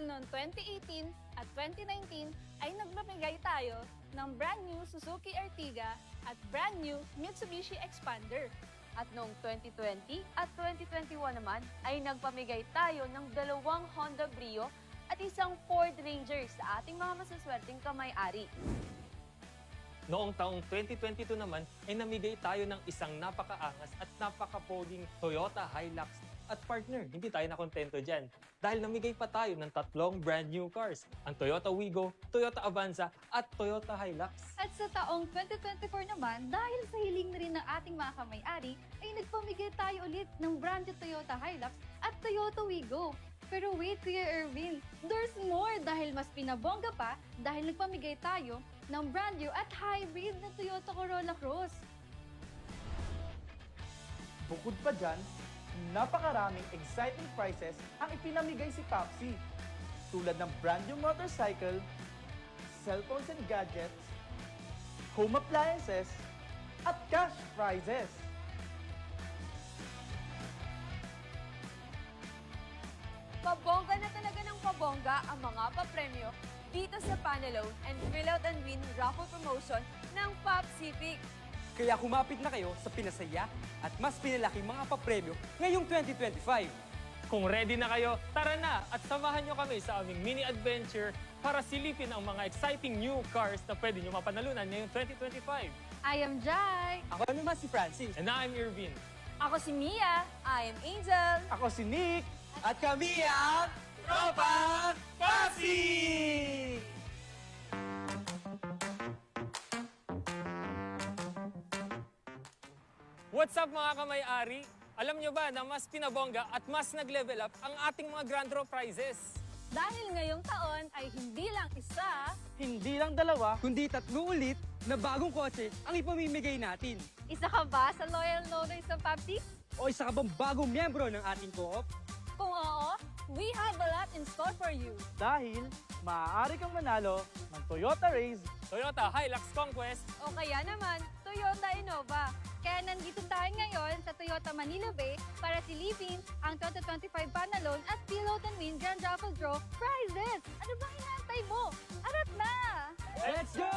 Dahil noong 2018 at 2019 ay nagmamigay tayo ng brand new Suzuki Ertiga at brand new Mitsubishi Expander. At noong 2020 at 2021 naman ay nagpamigay tayo ng 2 Honda Brio at isang Ford Ranger sa ating mga masuswerteng kamay-ari. Noong taong 2022 naman ay namigay tayo ng isang napakaangas at napakapoging Toyota Hilux. At partner, hindi tayo nakontento dyan dahil namigay pa tayo ng 3 brand new cars, ang Toyota Wigo, Toyota Avanza at Toyota Hilux. At sa taong 2024 naman, dahil sa hiling na rin ng ating mga kamay-ari, ay nagpamigay tayo ulit ng brand new Toyota Hilux at Toyota Wigo. Pero wait, Kuya Erwin, there's more dahil mas pinabongga pa dahil nagpamigay tayo ng brand new at hybrid na Toyota Corolla Cross. Bukod pa dyan, napakaraming exciting prizes ang ipinamigay si Popsi. Tulad ng brand new motorcycle, cellphones and gadgets, home appliances, at cash prizes. Pabongga na talaga ng pabongga ang mga papremyo dito sa Panalone and Fill Out and Win raffle promotion ng Popcific. Kaya kumapit na kayo sa pinasaya at mas pinalaking mga papremyo ngayong 2025. Kung ready na kayo, tara na at samahan nyo kami sa aming mini adventure para silipin ang mga exciting new cars na pwede nyo mapanalunan ngayong 2025. I am Jai! Ako naman si Francis. And I'm Irvin. Ako si Mia. I am Angel. Ako si Nick. At kami ang Tropa Pasi! What's up mga kamay-ari? Alam nyo ba na mas pinabongga at mas nag-level up ang ating mga grand draw prizes? Dahil ngayong taon ay hindi lang isa, Hindi lang 2, Kundi 3 ulit na bagong kotse ang ipamimigay natin. isa ka ba sa loyal loaners ng Popsi? O isa ka bang bagong miyembro ng ating co-op? Kung oo, we have a lot in store for you. dahil maaari kang manalo ng Toyota Raze, Toyota Hilux Conquest, O kaya naman, Toyota Innova. Kaya nandito tayo ngayon sa Toyota Manila Bay para silipin ang 2025 Panalone at Fill Out and Win Grand Raffle Draw prizes! Ano ba hinahantay mo? Arat na! Let's go!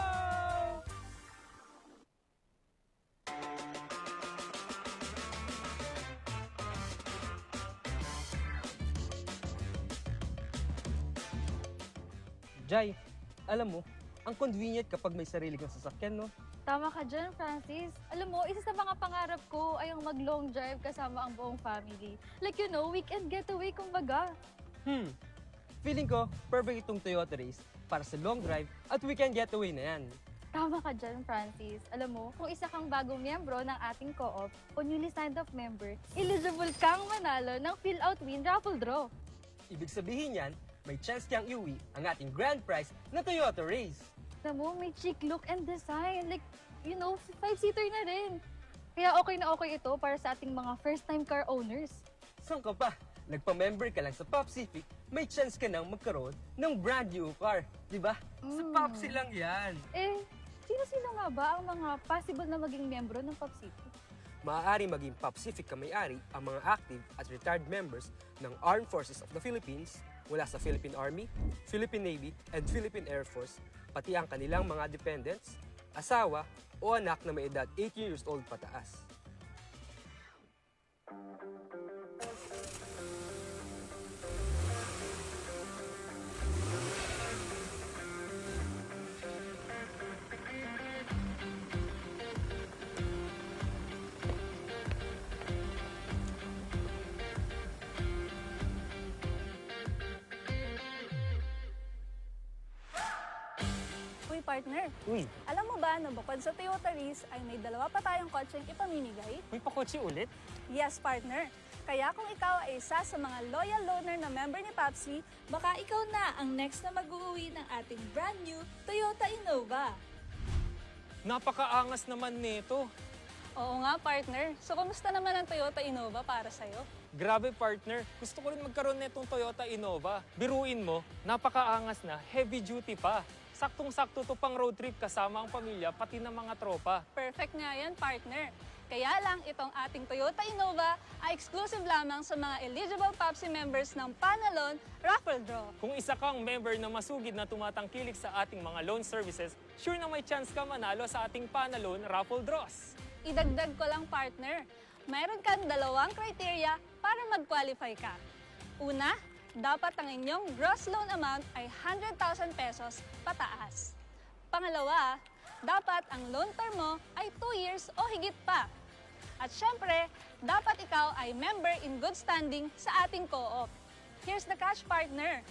Jai, alam mo, ang convenient kapag may sarili kang sasakyan, no? Tama ka dyan, Francis. Alam mo, isa sa mga pangarap ko ay ang mag-long drive kasama ang buong family. Like, you know, weekend getaway kumbaga. Feeling ko, perfect itong Toyota Race para sa long drive at weekend getaway na yan. Tama ka dyan, Francis. Alam mo, kung isa kang bagong miyembro ng ating co-op o newly signed up member, eligible kang manalo ng Fill Out Win Raffle Draw. Ibig sabihin yan, may chance kang iuwi ang ating grand prize na Toyota Race. Alam mo, may chic look and design. Like, you know, 5-seater na rin. Kaya okay na okay ito para sa ating mga first-time car owners. Saan ka pa? Nagpa-member ka lang sa Popcific, may chance ka nang magkaroon ng brand new car. Di ba? Sa Popsi lang yan. Eh, sino-sino nga ba ang mga possible na maging miyembro ng Popcity? Maaari maging Popcific kamay-ari ang mga active at retired members ng Armed Forces of the Philippines mula sa Philippine Army, Philippine Navy, and Philippine Air Force, pati ang kanilang mga dependents, asawa o anak na may edad 18 years old pataas. Uy, partner. Uy, Alam mo ba na bukod sa Toyota Race ay may 2 pa tayong kotseng ipamimigay? may pakotse ulit? Yes, partner. Kaya kung ikaw ay isa sa mga loyal loaner na member ni Popsi, baka ikaw na ang next na mag-uuwi ng ating brand new Toyota Innova. Napakaangas naman nito. Oo nga, partner. So, kumusta naman ang Toyota Innova para sa'yo? Grabe partner, gusto ko rin magkaroon nitong Toyota Innova. Biruin mo, napakaangas na, heavy duty pa. Saktong-sakto to pang road trip kasama ang pamilya pati ng mga tropa. Perfect nga yan, partner. Kaya lang, itong ating Toyota Innova ay exclusive lamang sa mga eligible PAPSI members ng Panalon Raffle Draw. Kung isa kang member na masugid na tumatangkilik sa ating mga loan services, sure na may chance ka manalo sa ating Panalon Raffle Draws. Idagdag ko lang, partner, mayroon kang 2 criteria para mag-qualify ka. Una, dapat ang inyong gross loan amount ay 100,000 pesos pataas. Pangalawa, dapat ang loan term mo ay 2 years o higit pa. At syempre, dapat ikaw ay member in good standing sa ating co-op. Here's the catch, partner.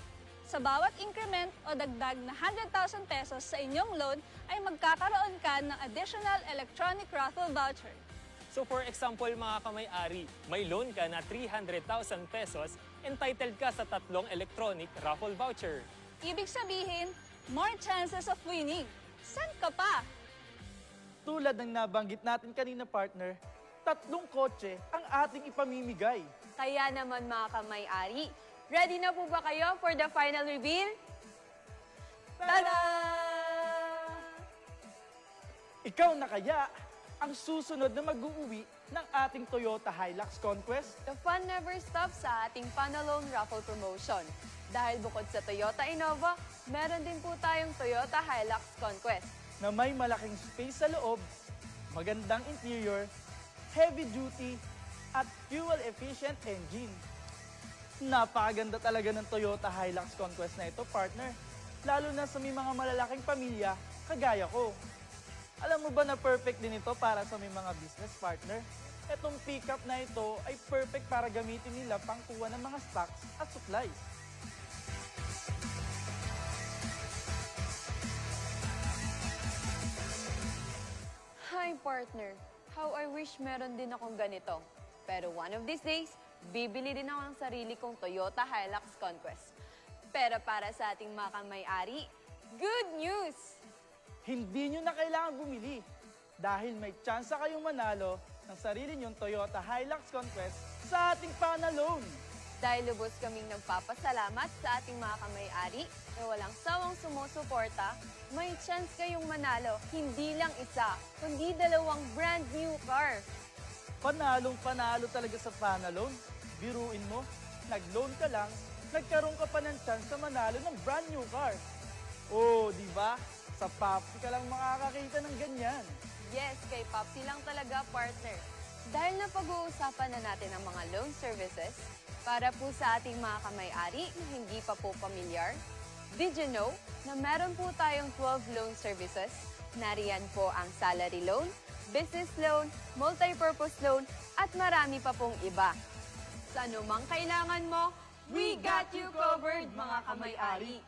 Sa bawat increment o dagdag na 100,000 pesos sa inyong loan ay magkakaroon ka ng additional electronic raffle voucher. So for example, mga kamay-ari, may loan ka na 300,000 pesos, entitled ka sa 3 electronic raffle voucher. Ibig sabihin, more chances of winning. San ka pa? Tulad ng nabanggit natin kanina, partner, 3 kotse ang ating ipamimigay. Kaya naman mga kamay-ari, ready na po ba kayo for the final reveal? Tada! Ikaw na kaya ang susunod na mag-uuwi ng ating Toyota Hilux Conquest? The fun never stops sa ating Panalon Raffle Promotion. Dahil bukod sa Toyota Innova, meron din po tayong Toyota Hilux Conquest. Na may malaking space sa loob, magandang interior, heavy duty, at fuel-efficient engine. Napakaganda talaga ng Toyota Hilux Conquest na ito, partner. Lalo na sa may mga malalaking pamilya, kagaya ko. Alam mo ba na perfect din ito para sa may mga business partner? Itong pickup na ito ay perfect para gamitin nila pangkuha ng mga stocks at supplies. Hi partner, how I wish meron din akong ganito. Pero one of these days, bibili din ako ng sarili kong Toyota Hilux Conquest. Pero para sa ating mga kamay-ari, good news! Hindi nyo na kailangan bumili dahil may tsansa kayong manalo ng sarili nyong Toyota Hilux Conquest sa ating Panalon. Dahil lubos kaming nagpapasalamat sa ating mga kamay-ari na walang sawang sumusuporta, may chance kayong manalo hindi lang isa, kundi 2 brand new car. Panalong panalo talaga sa Panalon. Biruin mo, nag-loan ka lang, nagkaroon ka pa ng chance sa manalo ng brand new car. Oh, di ba? Sa PAPSI ka lang makakakita ng ganyan. Yes, kay Popsi lang talaga, partner. Dahil na pag-uusapan na natin ang mga loan services, para po sa ating mga kamay-ari na hindi pa po pamilyar, did you know na meron po tayong 12 loan services? Nariyan po ang salary loan, business loan, multi-purpose loan, at marami pa pong iba. Sa anumang kailangan mo, we got you covered, mga kamay-ari.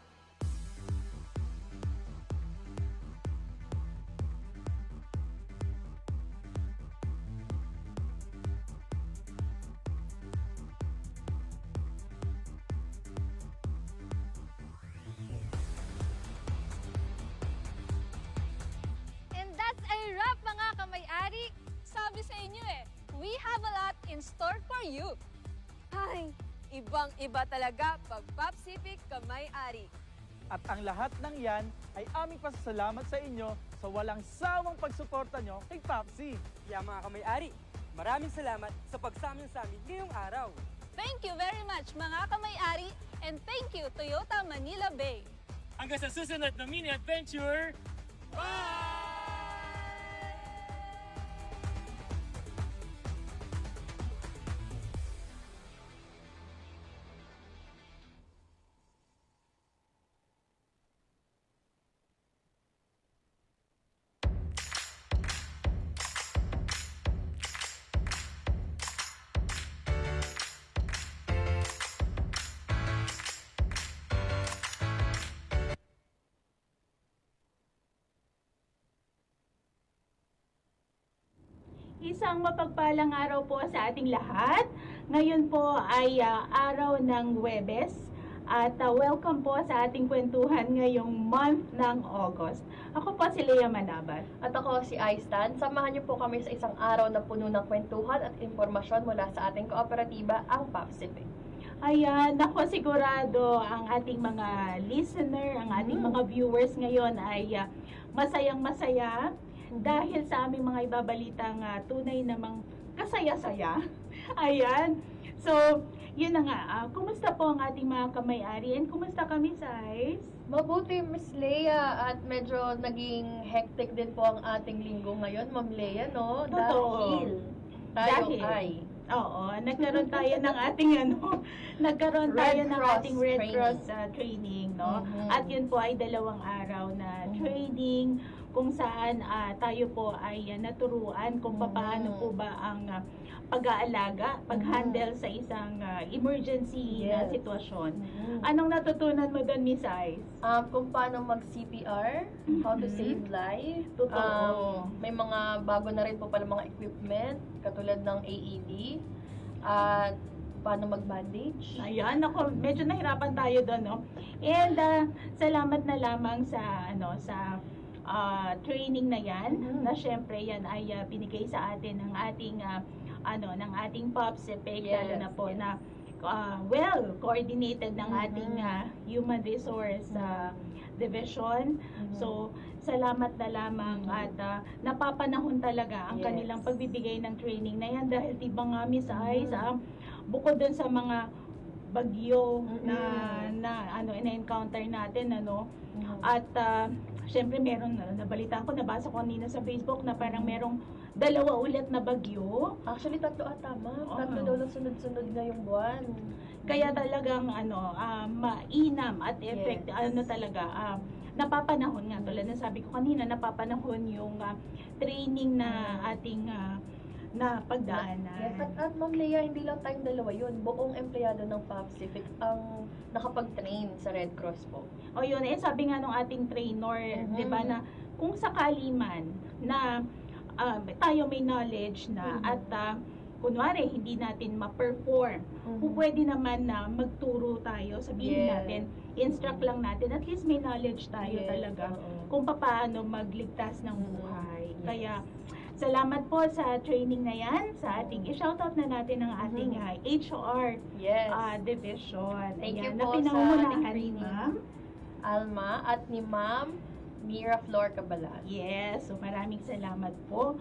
And that's a wrap, mga kamay-ari. Sabi sa inyo we have a lot in store for you. Ay, ibang-iba talaga pag Popsific kamay-ari. At ang lahat ng yan ay aming pasasalamat sa inyo sa walang sawang pagsuporta nyo kay PAPSI. Kaya mga kamay-ari, maraming salamat sa pagsama niyo sa amin ngayong araw. Thank you very much, mga kamay-ari, and thank you, Toyota Manila Bay. Hanggang sa susunod na mini adventure, Isang mapagpalang araw po sa ating lahat. Ngayon po ay araw ng Huwebes at welcome po sa ating kwentuhan ngayong month ng August. Ako po si Lea Manabat. At ako si Aistan. Samahan niyo po kami sa isang araw na puno ng kwentuhan at impormasyon mula sa ating kooperatiba, ang Popsific. Ayan, ako sigurado ang ating mga listener, ang ating mga viewers ngayon ay masayang-masaya dahil sa aming mga ibabalitang tunay namang kasaya-saya. Ayan. So, yun na nga. Kumusta po ang ating mga kamay-ari? And kumusta kami, Sais? Mabuti, Miss Leia, at medyo naging hectic din po ang ating linggo ngayon, Ma'am Leia, no? Totoo. Dahil tayo Dahil? ay Oo, nagkaroon tayo ng ating nagkaroon tayo Red ng Cross ating Red training. Cross training, no? Mhm. At yun po ay 2 araw na training kung saan tayo po ay naturuan kung paano po ba ang pag-aalaga, pag-handle sa isang emergency na Yes. sitwasyon. Mhm. Anong natutunan mo doon, Miss Ice? Kung paano mag-CPR, how to Mhm. save life. Totoo. May mga bago na rin po pala mga equipment, katulad ng AED, at paano mag-bandage. Ayan, ako, medyo nahirapan tayo doon, no? And salamat na lamang sa training na yan, Mhm. na syempre yan ay binigay sa atin ng ating ng ating POPSIPIC, Yes, lalo na po yes. na coordinated ng ating human resource division. Mhm. So, salamat na lamang at napapanahon talaga ang Yes. kanilang pagbibigay ng training na yan dahil tiba nga, Miss Ice, bukod dun sa mga bagyo na ina-encounter natin, Mhm. at syempre meron, nabalitaan ko, nabasa ko kanina sa Facebook na parang merong 2 ulit na bagyo. Actually, 3 ata, ma'am. Oo. 3 daw na sunod-sunod ngayong buwan. Kaya talagang mainam at effect, Yes. talaga, napapanahon nga, tulad na sabi ko kanina, napapanahon yung training na ating na pagdaanan. Yes, at Ma'am Leia, hindi lang tayong 2 yun. Buong empleyado ng PAPSIFIC ang nakapag-train sa Red Cross po. O yun, sabi nga nung ating trainer, Mhm. 'di ba, na kung sakali man na tayo may knowledge na Mhm. at kunwari hindi natin ma-perform, kung pwede naman na magturo tayo, sabihin Yes. natin, instruct lang natin, at least may knowledge tayo Yes, talaga oo. kung paano magligtas ng Mhm. buhay. Yes. Kaya salamat po sa training na yan, sa ating i-shoutout na natin ang ating HOR Yes. division. Thank you Ayan, na po sa pinangungunahan ating ni training. Ma'am. Alma at ni Ma'am Mira Flor Cabalan. Yes, so maraming salamat po.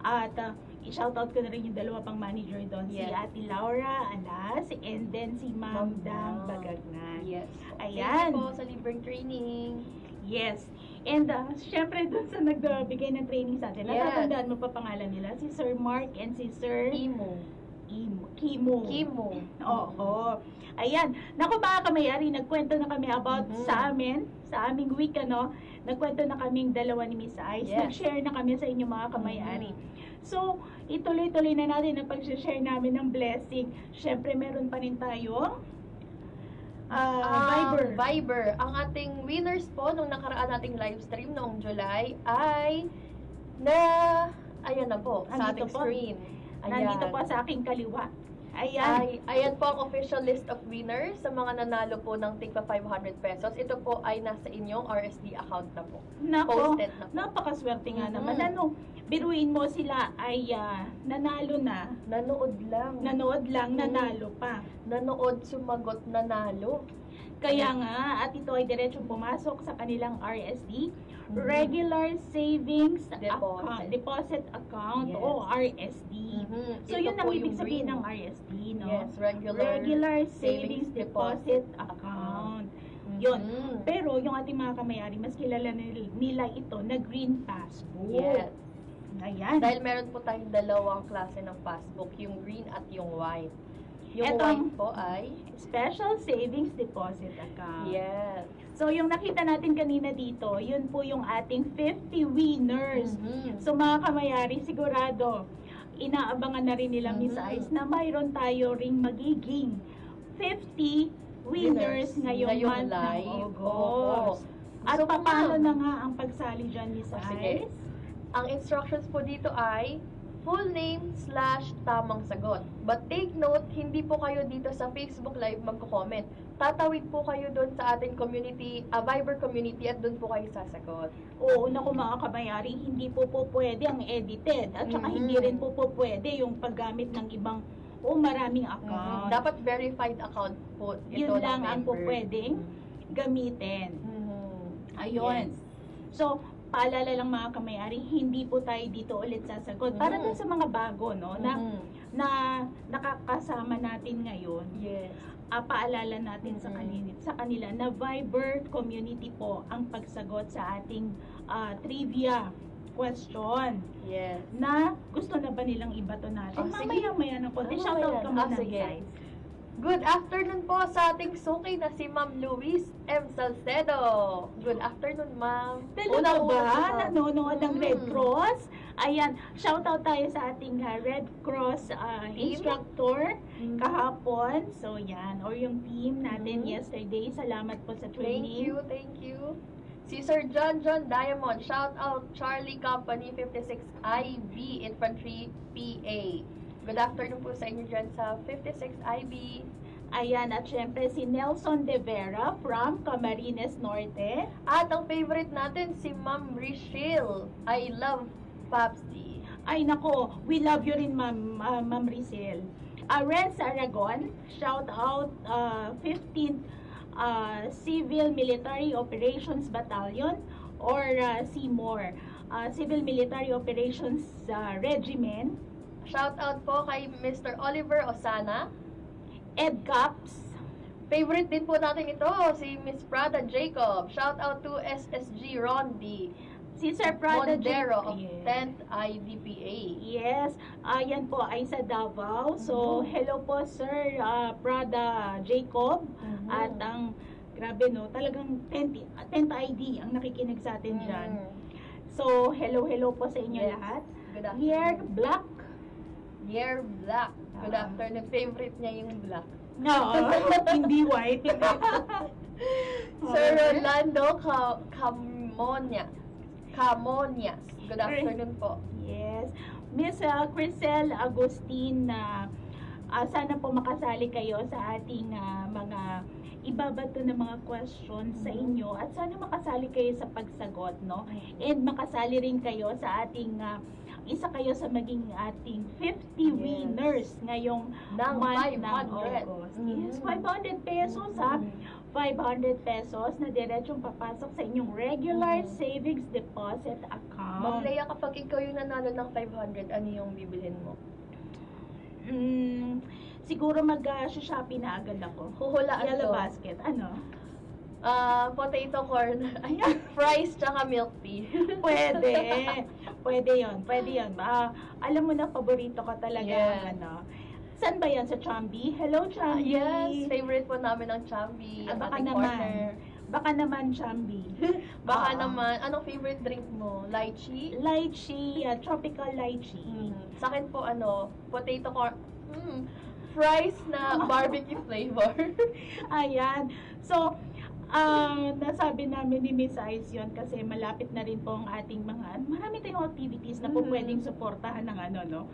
At i-shoutout ko na rin yung 2 pang manager doon, si Yes. Ate Laura Alas, and then si Ma'am Ma'am Dang Dang. Bagagnan. Yes. Ayan. Thank you po sa libreng training. Yes. And syempre doon sa nagbigay ng training sa atin, Yes. natatandaan mo pa pangalan nila, si Sir Mark and si Sir Kimo. Kimo. Oo. Ayan. Naku, mga kamayari, nagkwento na kami about sa amin, sa aming week, nagkwento na kaming 2 ni Miss Ice. Yes. Nag-share na kami sa inyo, mga kamayari. So, ituloy-tuloy na natin ang pag-share namin ng blessing. Syempre, meron pa rin tayo Viber. Viber. Ang ating winners po nung nakaraan nating live stream noong July ay ayan na po, sa Nandito ating po. screen. Nandito po sa aking kaliwa. Ayan. Ayan po ang official list of winners sa mga nanalo po ng tigpa 500 pesos. Ito po ay nasa inyong RSD account na po. Nako, Posted na po. napakaswerte nga Mhm. naman. Biruin mo sila ay nanalo na. Nanood lang. Nanood lang, nanalo pa. Nanood, sumagot, nanalo. Kaya nga, at ito ay diretsong pumasok sa kanilang RSD, Regular Savings Deposit Account, Yes. o RSD. So, Ito yun ang po ibig yung sabihin green. ng RSD, no? Yes, Regular Savings Deposit Account. Yun. Mhm. Pero yung ating mga kamayari, mas kilala nila ito na Green Passbook. Yes. Ayan. Dahil meron po tayong 2 klase ng passbook, yung green at yung white. Yung Etong white po ay Special Savings Deposit Account. yes. So, yung nakita natin kanina dito, yun po yung ating 50 winners. Mhm. So, mga kamayari, sigurado, inaabangan na rin nila Miss Ice na mayroon tayo ring magiging 50 winners ngayong month live. ng August. At So, paano ma'am, na nga ang pagsali dyan, Miss Sige. Ice? ang instructions po dito ay full name / tamang sagot. But take note, hindi po kayo dito sa Facebook Live magko-comment. Tatawid po kayo doon sa ating community, Viber community, at doon po kayo sasagot. Oo, naku mga kamayari, hindi po pwede ang edited. At saka hindi rin po pwede yung paggamit ng ibang maraming account. Dapat verified account po ito Yun ng lang ang member. pwedeng gamitin. Mhm. Ayun. Yes. So, paalala lang mga kamay-ari, hindi po tayo dito ulit sasagot. Para dun sa mga bago, no, na nakakasama natin ngayon. Yes. Paalala natin sa kanila na Viber community po ang pagsagot sa ating trivia question. Yes. Na gusto na ba nilang ibato natin? Oh, sige. Mamaya-maya ng konti. Shoutout ka muna, sige. guys. Good afternoon po sa ating suki na si Ma'am Luis M. Salcedo. Good afternoon, Ma'am. Talaga ba? Una-una. Nanonood ng Red Cross? Ayan, shoutout tayo sa ating Red Cross instructor kahapon. So, yan. Or yung team natin yesterday. Salamat po sa training. Thank you. Si Sir John Diamond, shout out Charlie Company 56 IB Infantry PA. Good afternoon po sa inyo dyan sa 56 IB. Ayan, at syempre si Nelson De Vera from Camarines Norte. At ang favorite natin, si Ma'am Richelle. I love Popsy. Ay nako, we love you rin Ma'am Rizel. Renz Aragon, shout out 15th Civil Military Operations Battalion or CMOR, Civil Military Operations Regiment. Shout out po kay Mr. Oliver Osana. Ed Caps. Favorite din po natin ito, si Miss Prada Jacob. Shout out to SSG Rondi. Si Sir Prada Mondero Jacob. of 10th IDPA. Yes, yan po ay sa Davao. So, hello po Sir Prada Jacob. At ang, grabe no, talagang 10th ID ang nakikinig sa atin dyan. So, hello po sa inyo lahat. Good afternoon. Year Black. Year Black. Good afternoon. Favorite niya yung black. No, hindi white. Sir Rolando Camonias. Good afternoon po. Yes. Miss Crisel Agustin, sana po makasali kayo sa ating mga ibabato na mga questions sa inyo at sana makasali kayo sa pagsagot, no? And makasali rin kayo sa ating isa kayo sa maging ating 50 winners ngayong Ng month ng 500. August. Yes, 500 pesos ha. 500 pesos na diretsong papasok sa inyong regular savings deposit account. Ma'am Leia, kapag ikaw yung nanalo ng 500, ano yung bibilhin mo? Siguro mag-Shopee na agad ako. Huhulaan Yellow ko. basket. Ano? Potato corn. Ayan, fries tsaka milk tea. Pwede. Pwede yon. Alam mo na, paborito ko talaga Yeah. ang Saan ba yan? Sa Chambi? Hello, Chambi. Yes, favorite po namin ng Chambi. Ang Baka ating naman. partner. Baka naman, Chambi. Baka naman, anong favorite drink mo? Lychee? Lychee, tropical lychee. Sa akin po, potato corn. Fries na barbecue flavor. Ayan. So, nasabi namin ni Miss Ice yun kasi malapit na rin po ang ating marami tayong activities na po pwedeng suportahan ng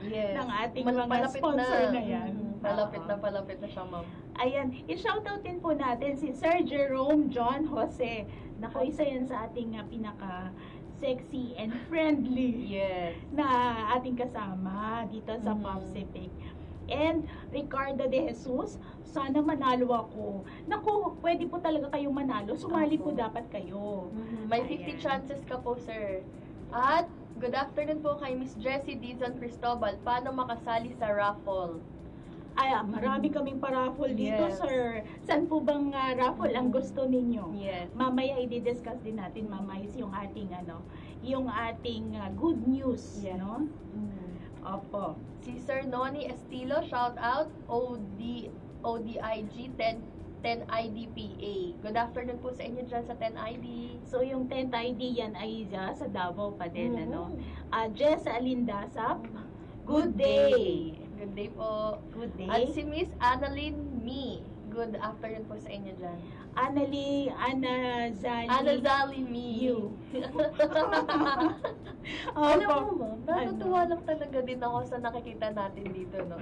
Yes. ng ating mga Palapit sponsor na yan. Palapit na siya, ma'am. Ayan, i-shoutout din po natin si Sir Jerome John Jose. Naku, isa yan sa ating pinaka sexy and friendly Yes. na ating kasama dito sa Popsific. And Ricardo de Jesus, sana manalo ako. Naku, pwede po talaga kayong manalo. Sumali po dapat kayo. May 50 Ayan. chances ka po, sir. At good afternoon po kay Miss Jessie Dizon Cristobal. Paano makasali sa raffle? Ay, marami kaming paraffle dito, Yes. sir. Saan po bang raffle ang gusto ninyo? Yes. Mamaya i-discuss din natin, mamaya yung ating yung ating good news, Yes. no? Opo. Si Sir Noni Estilo, shout out, ODIG 10 IDPA. Good afternoon po sa inyo dyan sa 10 ID. So, yung 10th ID yan ay sa Davao pa din, Mhm. Jess Alindasap, good day. Good day po. Good day. At si Miss Annalyn Me. Good afternoon po sa inyo dyan. Anazali Me. You. Alam Opo. mo, ma'am, natutuwa lang talaga din ako sa nakikita natin dito, no?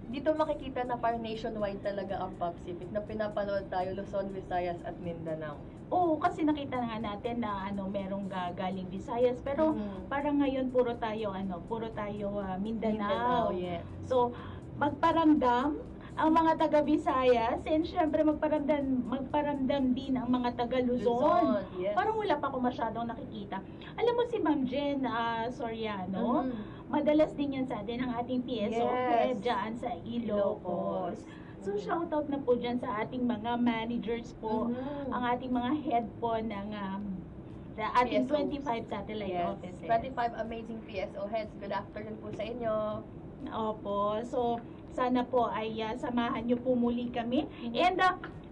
Dito makikita na parang nationwide talaga ang Popsific na pinapanood tayo Luzon, Visayas at Mindanao. Oo, kasi nakita nga natin na merong galing Visayas, pero parang ngayon puro tayo Mindanao. Mindanao, yes. So, magparamdam ang mga taga Visayas, and syempre magparamdam din ang mga taga Luzon. Yes. Parang wala pa ako masyadong nakikita. Alam mo si Ma'am Jen Soriano, madalas din yan sa atin ang ating PSO head dyan sa Ilocos. So shoutout na po dyan sa ating mga managers po, ang ating mga head po ng the ating PSOs. 25 satellite Yes. offices. 25 amazing PSO heads. Good afternoon po sa inyo. Opo. So, sana po ay samahan niyo po muli kami. And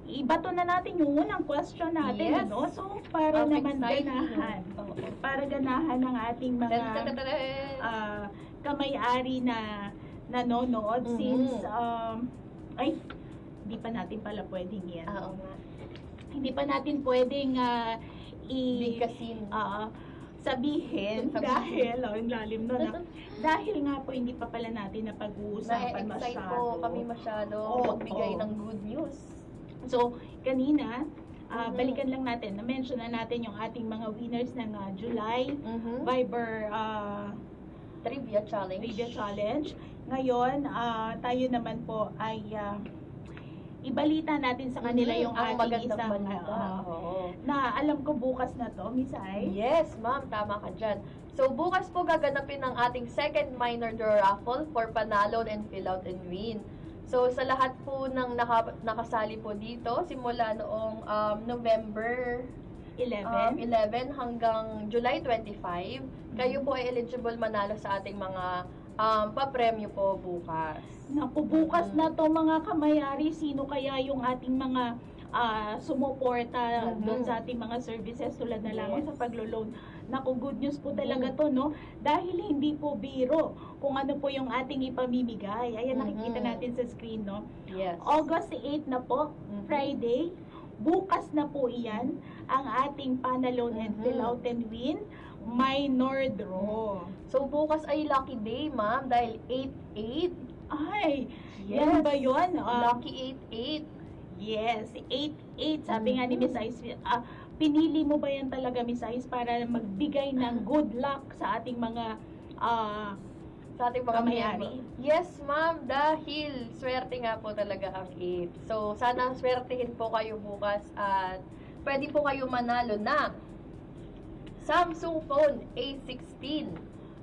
ibato na natin yung unang question natin, Yes. ano? So, para Ang naman exciting. ganahan. Para ganahan ng ating mga kamay-ari na nanonood since hindi pa natin pala pwedeng yan. Oo nga. Hindi pa natin pwedeng Bigkasin. sabihin dahil, yung lalim nun, dahil nga po hindi pa pala natin napag-uusapan Na-excite masyado. po kami masyado magbigay ng good news. So, kanina, balikan lang natin, na-mention na natin yung ating mga winners ng July Viber Trivia challenge. Trivia Challenge. Ngayon, tayo naman po ay ibalita natin sa kanila yung ang ating magandang isang balita. Oo. na alam ko bukas na to, Miss Ai. Yes, ma'am, tama ka dyan. So, bukas po gaganapin ang ating second minor draw raffle for Panalon and Fill Out and Win. So, sa lahat po ng nakasali po dito, simula noong November 11 hanggang July 25, kayo po ay eligible manalo sa ating mga papremyo po bukas. Naku, bukas na to mga kamayari, sino kaya yung ating mga sumuporta doon sa ating mga services tulad na lamang sa paglo-loan. Naku, good news po talaga to, no? Dahil hindi po biro kung ano po yung ating ipamimigay. Ayan, nakikita natin sa screen, no? Yes. August 8 na po, Friday. Bukas na po iyan ang ating Panalon and Fill Out and Win minor draw. So, bukas ay lucky day, ma'am, dahil 8-8. Ay, Yes. yan ba yun? Lucky 8-8. Yes, 8-8. Sabi nga ni Miss Ice, pinili mo ba yan talaga, Miss Ice, para magbigay ng good luck sa ating mga Sa ating mga kamayari? miyembro. Yes, ma'am, dahil swerte nga po talaga ang 8. So, sana swertehin po kayo bukas at pwede po kayo manalo ng Samsung phone A16.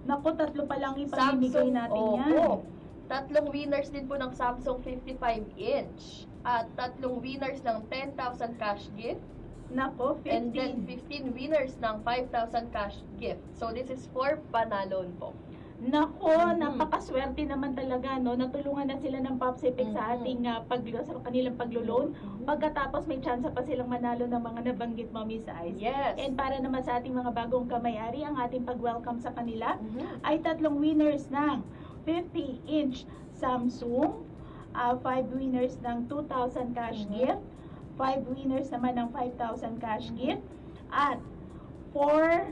Naku, tatlo pa lang ipamimigay natin yan. Opo. Tatlong winners din po ng Samsung 55-inch. At tatlong winners ng 10,000 cash gift. Naku, 15. And then 15 winners ng 5,000 cash gift. So, this is for Panalon po. Nako, napakaswerte naman talaga, no? Natulungan na sila ng Popsipic sa ating sa kanilang paglo-loan. Pagkatapos may chance pa silang manalo ng mga nabanggit mo, Miss Ice. Yes. And para naman sa ating mga bagong kamayari, ang ating pag-welcome sa kanila ay tatlong winners ng 50-inch Samsung, 5 winners ng 2,000 cash gift, 5 winners naman ng 5,000 cash gift, at 5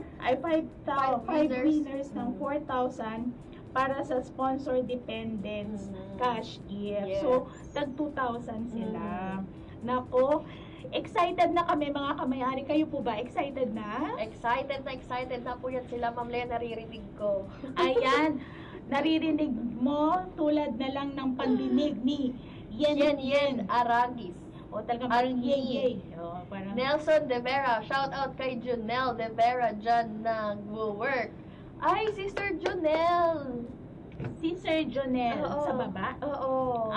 winners ng 4,000 para sa sponsor dependents cash gift. Yes. So, tag 2,000 sila. Nako, excited na kami mga kamayari. Kayo po ba? Excited na? Excited na po yan sila, Ma'am Lea, naririnig ko. Ayan, naririnig mo tulad na lang ng pandinig ni Yen Aragis. O talagang parang Arnie. yay. O, parang Nelson De Vera, shout out kay Junel De Vera dyan nag-work. Ay, Sister Junel! si Sir Jonel Oo. sa baba. Oo.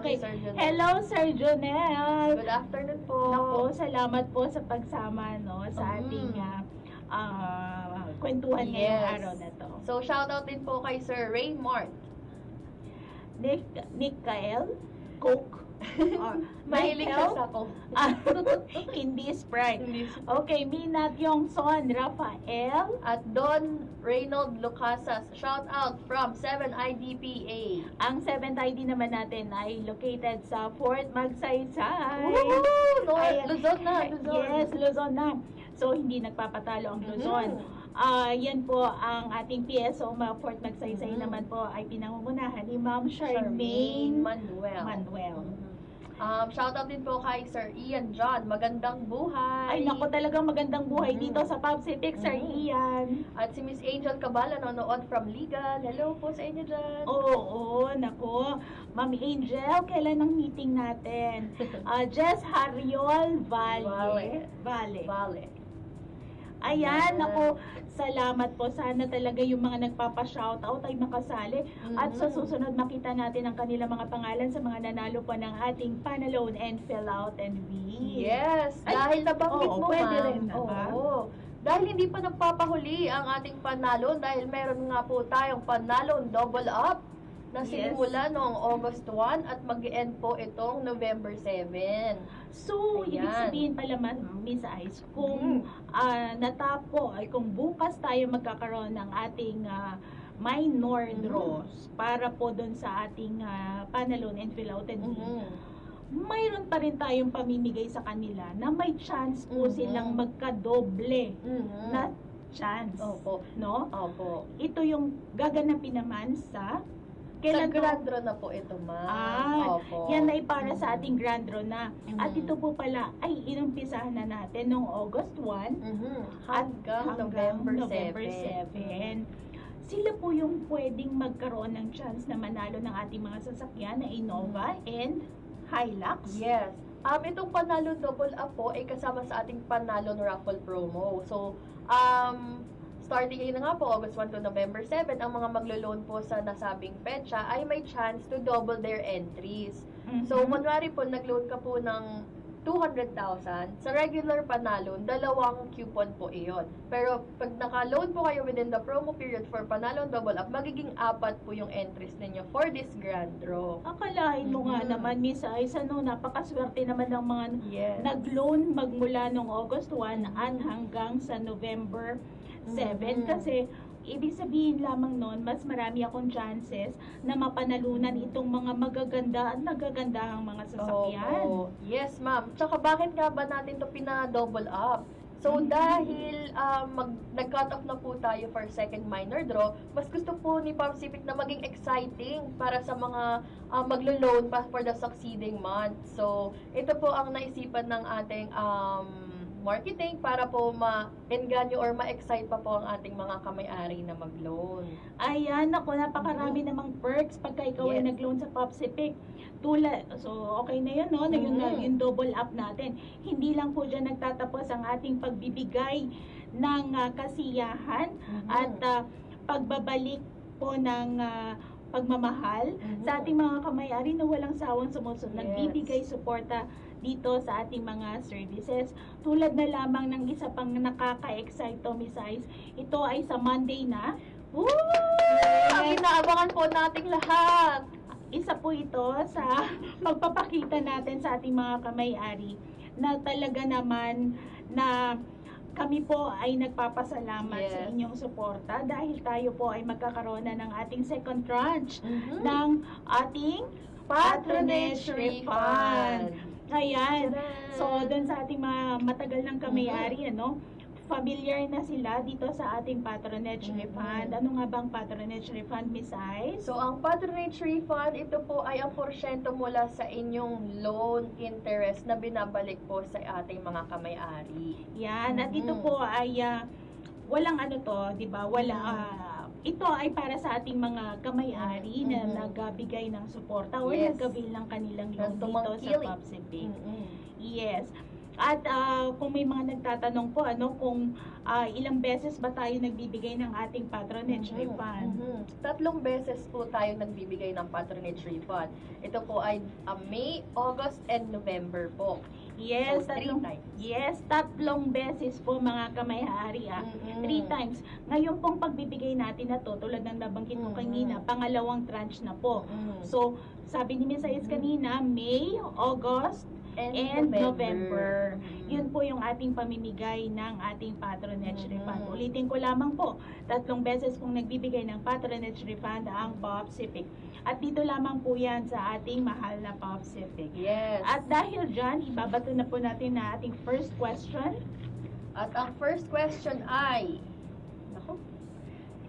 Okay. Sir Jonel. Hello, Sir Jonel. Good afternoon po. Naku, salamat po sa pagsama no sa ating kwentuhan ngayong Yes. araw na to. So, shout out din po kay Sir Ray Mart. Nick Kael, Coke, or Mahilig siya Michael, sa ko. hindi Sprite. Okay, Minat Yongson, Rafael, At Don Reynold Lucasas, shout out from 7IDPA. ang 7th ID naman natin ay located sa Fort Magsaysay. Woohoo! No, Ayan. Luzon na, Luzon. Yes, Luzon na. So, hindi nagpapatalo ang Luzon. Yan po ang ating PSO, Fort Magsaysay naman po ay pinangungunahan ni Ma'am Charmaine Manuel. Manuel. Shoutout din po kay Sir Ian John. Magandang buhay. Ay, naku, talagang magandang buhay dito sa Pacific, Sir Ian. At si Miss Angel Cabala nanonood from Legal. Hello po sa inyo dyan. Oo, naku. Ma'am Angel, kailan ang meeting natin? Jess Hariol Valle. Vale. Ayan, naku, salamat po. Sana talaga yung mga nagpapa-shoutout ay makasali. At sa susunod, makita natin ang kanilang mga pangalan sa mga nanalo po ng ating Panalone and Fill Out and Win. Yes, Ay, dahil nabanggit oo, mo, pwede ma'am. rin na ba? Oo. Dahil hindi pa nagpapahuli ang ating panalon dahil meron nga po tayong panalon double up na Yes. sinimula noong August 1 at mag-end po itong November 7. So, ibig Ayan. sabihin pala, Miss Ice, kung natapo, ay kung bukas tayo magkakaroon ng ating minor draws para po doon sa ating Panalone and Fill Out and Win, mayroon pa rin tayong pamimigay sa kanila na may chance po silang magkadoble na chance. Opo. No? Opo. Ito yung gaganapin naman sa Sa kailan to? grand draw na po ito, ma'am. Opo. Yan ay para sa ating grand draw na. At ito po pala ay inumpisahan na natin noong August 1 Hanggang November 7. 7. Sila po yung pwedeng magkaroon ng chance na manalo ng ating mga sasakyan na Innova and Hilux. Yes. Itong Panalon Double Up po ay kasama sa ating Panalon Raffle promo. So, starting ngayon na nga po, August 1 to November 7, ang mga maglo-loan po sa nasabing petsa ay may chance to double their entries. So, kunwari po, nag-loan ka po ng 200,000, sa regular Panalon, 2 coupon po iyon. Pero, pag naka-loan po kayo within the promo period for Panalon Double Up, magiging 4 po yung entries ninyo for this grand draw. Akalain mo nga naman, Miss Ice, napakaswerte naman ng mga Yes. nag-loan magmula noong August 1 hanggang sa November 7 kasi ibig sabihin lamang nun, mas marami akong chances na mapanalunan itong mga magaganda at nagagandahang mga sasakyan. Opo. Yes, ma'am. Tsaka bakit nga ba natin to pina-double up? So, dahil nag-cut off na po tayo for second minor draw, mas gusto po ni Pacific na maging exciting para sa mga maglo-loan pa for the succeeding month. So, ito po ang naisipan ng ating marketing para po ma-enganyo or ma-excite pa po ang ating mga kamay-ari na mag-loan. Ayan, ako, napakarami namang perks pagka ikaw ay nag-loan sa Pacific. So, okay na yun, no? Yung double up natin. Hindi lang po dyan nagtatapos ang ating pagbibigay ng kasiyahan at pagbabalik po ng pagmamahal sa ating mga kamay-ari na walang sawang sumusunod. Nagbibigay suporta dito sa ating mga services. Tulad na lamang ng isa pang nakaka-excite to, Miss Ice. Ito ay sa Monday na. Woo! Ang inaabangan po nating lahat. Isa po ito sa magpapakita natin sa ating mga kamay-ari na talaga naman na kami po ay nagpapasalamat sa inyong suporta dahil tayo po ay magkakaroon na ng ating second tranche ng ating patronage refund. Ayan. So, doon sa ating mga matagal ng kamay-ari, familiar na sila dito sa ating patronage refund. Ano nga bang patronage refund, Miss Ice? So, ang patronage refund, ito po ay ang porsyento mula sa inyong loan interest na binabalik po sa ating mga kamay-ari. Yan. At ito po ay walang di ba? Ito ay para sa ating mga kamay-ari na nagbigay ng suporta o nag-avail ng kanilang loan dito sa Pacific. Yes. At kung may mga nagtatanong po, kung ilang beses ba tayo nagbibigay ng ating patronage refund? 3 beses po tayo nagbibigay ng patronage refund. Ito po ay May, August, and November po. Yes, So, 3 times. Yes, 3 beses po mga kamay-ari. 3 times. Ngayon pong pagbibigay natin na to, tulad ng nabanggit ko kanina, pangalawang tranche na po. So, sabi ni Miss Ice kanina, May, August, and November. Yun po yung ating pamimigay ng ating patronage refund. Ulitin ko lamang po, 3 beses pong nagbibigay ng patronage refund ang Pacific. At dito lamang po yan sa ating mahal na Pacific. Yes. At dahil dyan, ibabato na po natin na ating first question. At ang first question ay,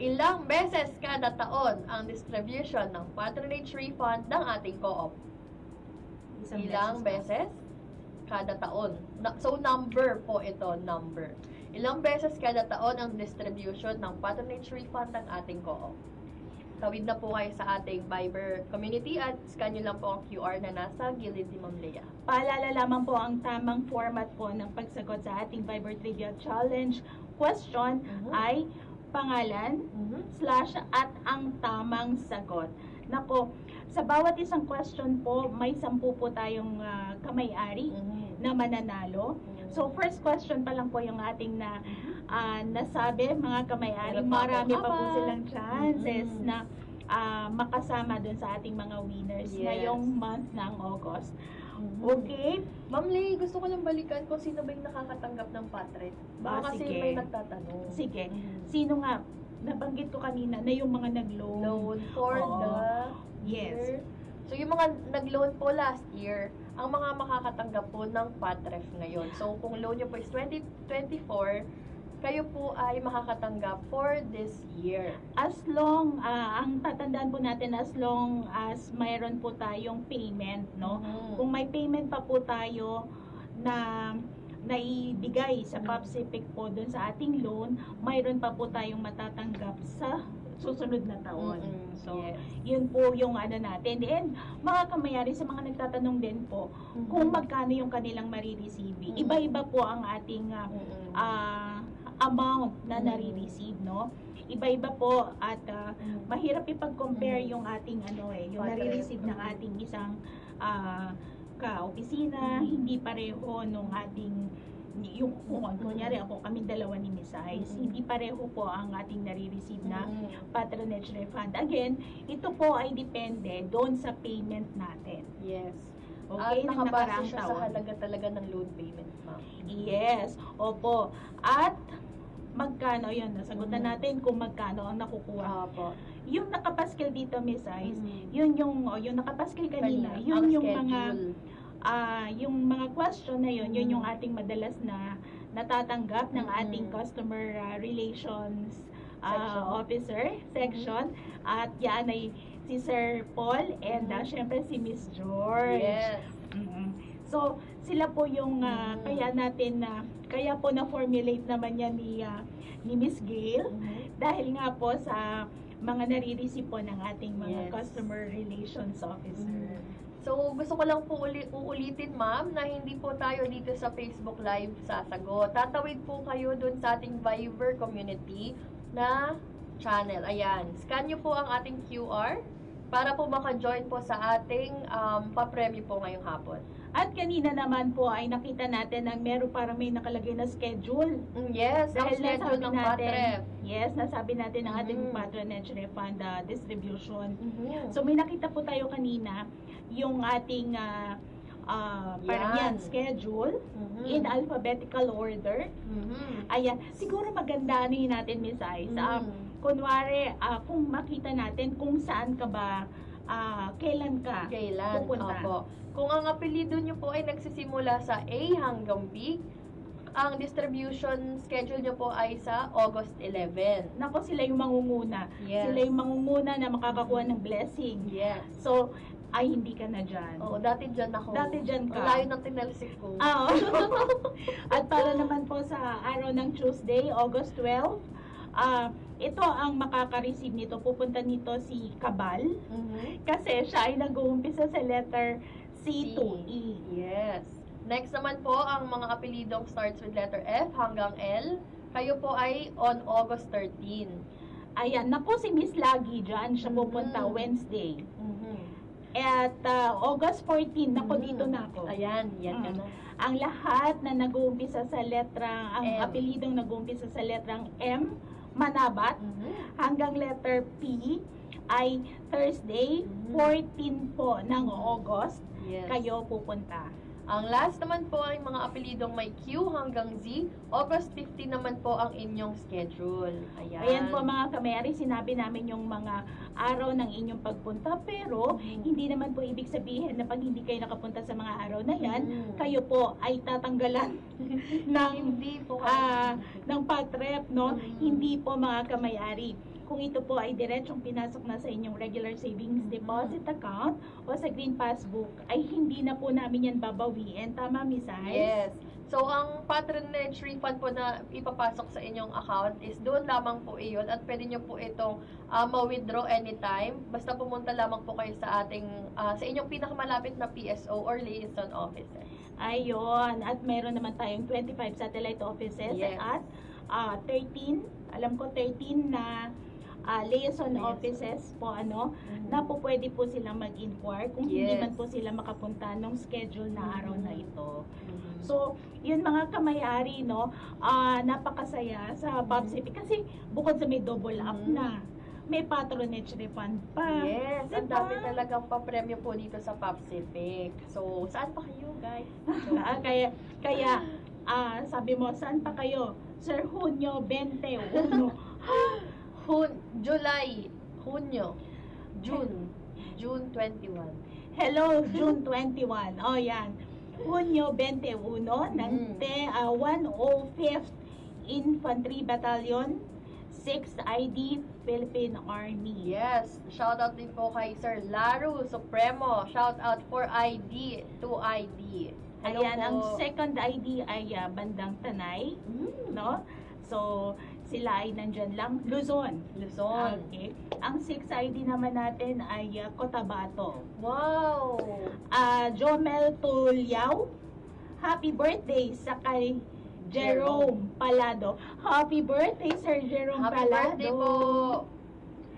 ilang beses kada taon ang distribution ng patronage refund ng ating co-op? Ilang beses kada taon. So, number po ito, number. Ilang beses kada taon ang distribution ng patronage refund ng ating co-op. Tawid na po kayo sa ating Viber community at scan nyo lang po ang QR na nasa gilid ni Ma'am Lea. Paalala lamang po ang tamang format po ng pagsagot sa ating Viber Trivia Challenge question ay pangalan / at ang tamang sagot. Nako, sa bawat isang question po, may 10 po tayong kamay-ari na mananalo. So, first question pa lang po yung ating nasabi, mga kamay-ari. Marami pa po silang chances na makasama dun sa ating mga winners ngayong month ng August. Okay? Ma'am Lea, gusto ko lang balikan kung sino ba yung nakakatanggap ng patret. Baka kasi Sige. may nagtatanong. Sige. Sino nga? Nabanggit ko kanina na yung mga nag-loan. Loan for Oo. the Yes. year. So, yung mga nag-loan po last year, ang mga makakatanggap po ng PATREF ngayon. So, kung loan nyo po is 2024, kayo po ay makakatanggap for this year. As long, ang tatandaan po natin, as long as mayroon po tayong payment, no? Kung may payment pa po tayo na naibigay sa PAPSIPIC po dun sa ating loan, mayroon pa po tayong matatanggap sa susunod na taon. So, yes. yun po yung ano natin. And mga kamayari, sa mga nagtatanong din po, kung magkano yung kanilang marireceive. Iba-iba po ang ating amount na nare-receive, no? Iba-iba po at mahirap ipag-compare yung ating yung nare-receive ng ating isang ka-opisina, hindi pareho nung ating yung kung kunyari ako kaming dalawa ni Miss Ice, hindi pareho po ang ating nare-receive na patronage refund. Again, ito po ay depende doon sa payment natin. Yes. Okay, At ng nakabase nakaraang siya sa taon. halaga talaga ng loan payment, ma'am. Yes, opo. At magkano yun? Nasagutan natin kung magkano ang nakukuha. Opo. Yung nakapaskil dito, Miss Ice, yun yung nakapaskil kanina, yun Ang yung mga schedule. yung mga question na yun yung ating madalas na natatanggap ng ating customer relations officer section, at yan ay si Sir Paul and syempre si Miss George. Yes. So sila po yung kaya po na-formulate naman yan ni Miss Gail dahil nga po sa mga nare-receive po ng ating mga customer relations officer. So, gusto ko lang po uulitin, ma'am, na hindi po tayo dito sa Facebook Live sasagot. Tatawid po kayo dun sa ating Viber community na channel. Ayan. Scan nyo po ang ating QR para po maka-join po sa ating pa-premyo po ngayong hapon. At kanina naman po ay nakita natin ang meron parang may nakalagay na schedule. Yes, ang Dahil schedule ng PATREF. Yes, nasabi natin ang ating patronage refund distribution. Mhm. So may nakita po tayo kanina yung ating parang yan, schedule in alphabetical order. Ayan, siguro maganda anuhin natin, Miss Ice. Kunwari, kung makita natin kung saan ka ba, kailan ka pupunta. Opo. Kung ang apelido nyo po ay nagsisimula sa A hanggang B, ang distribution schedule nyo po ay sa August 11. Nako, sila yung mangunguna. Yes. Sila yung mangunguna na makakakuha ng blessing. Yes. So, ay hindi ka na dyan. Oo, dati dyan ako. Dati dyan ka. Ang layo ng tinalsik ko. At para naman po sa araw ng Tuesday, August 12, ito ang makaka-receive nito. Pupunta nito si Kabal. Kasi siya ay nag-uumpisa sa letter C to E. Yes. Next naman po, ang mga apelidong starts with letter F hanggang L. Kayo po ay on August 13. Ayan, naku si Miss Lagi dyan. Siya pupunta Wednesday. At August 14, naku dito na ako. Ayan, yan ka na. Ang lahat na nag-uumpisa sa letrang, ang M. apelidong nag-uumpisa sa letrang M, Manabat, hanggang letter P, ay Thursday, 14 po ng August, Yes. kayo pupunta. Ang last naman po ay mga apelidong may Q hanggang Z. August 15 naman po ang inyong schedule. Ayan. Ayan po mga kameri, sinabi namin yung mga araw ng inyong pagpunta, pero hindi naman po ibig sabihin na pag hindi kayo nakapunta sa mga araw na yan, kayo po ay tatanggalan ng Hindi po. ng PATREF, no? Hindi po mga kamayari. kung ito po ay diretsong pinasok na sa inyong regular savings deposit account o sa Green Passbook, ay hindi na po namin yan babawiin. Tama, Miss Ice? Yes. So, ang patronage refund po na ipapasok sa inyong account is doon lamang po iyon at pwede nyo po itong ma-withdraw anytime. Basta pumunta lamang po kayo sa ating, sa inyong pinakamalapit na PSO or liaison offices. Ayun. At meron naman tayong 25 satellite offices Yes. at 13, alam ko 13 na liaison offices po na po pwede po silang mag-inquire kung hindi Yes. man po sila makapunta nung schedule na araw na ito. Mhm. So, yun mga kamayari, napakasaya sa PopCP kasi bukod sa may double up na, may patronage refund pa. Yes, ang Diba? dami talagang papremyo po dito sa Pacific. So, saan pa kayo, guys? Kaya sabi mo, saan pa kayo? Sir Junio 21. June 21. Hello, June 21. O yan. Junio 21 ng 105th Infantry Battalion, 6th ID, Philippine Army. Yes, shout out din po kay Sir Laru Supremo. Shout out for ID, 2ID. Hello Ayan, po. ang second ID ay bandang Tanay, no? So, sila ay nandyan lang, Luzon. Luzon. Okay. Ang 6th ID naman natin ay Cotabato. Wow! Jomel Tulyao, happy birthday sa kay Jerome Palado. Happy birthday, Sir Jerome Happy Palado. birthday po!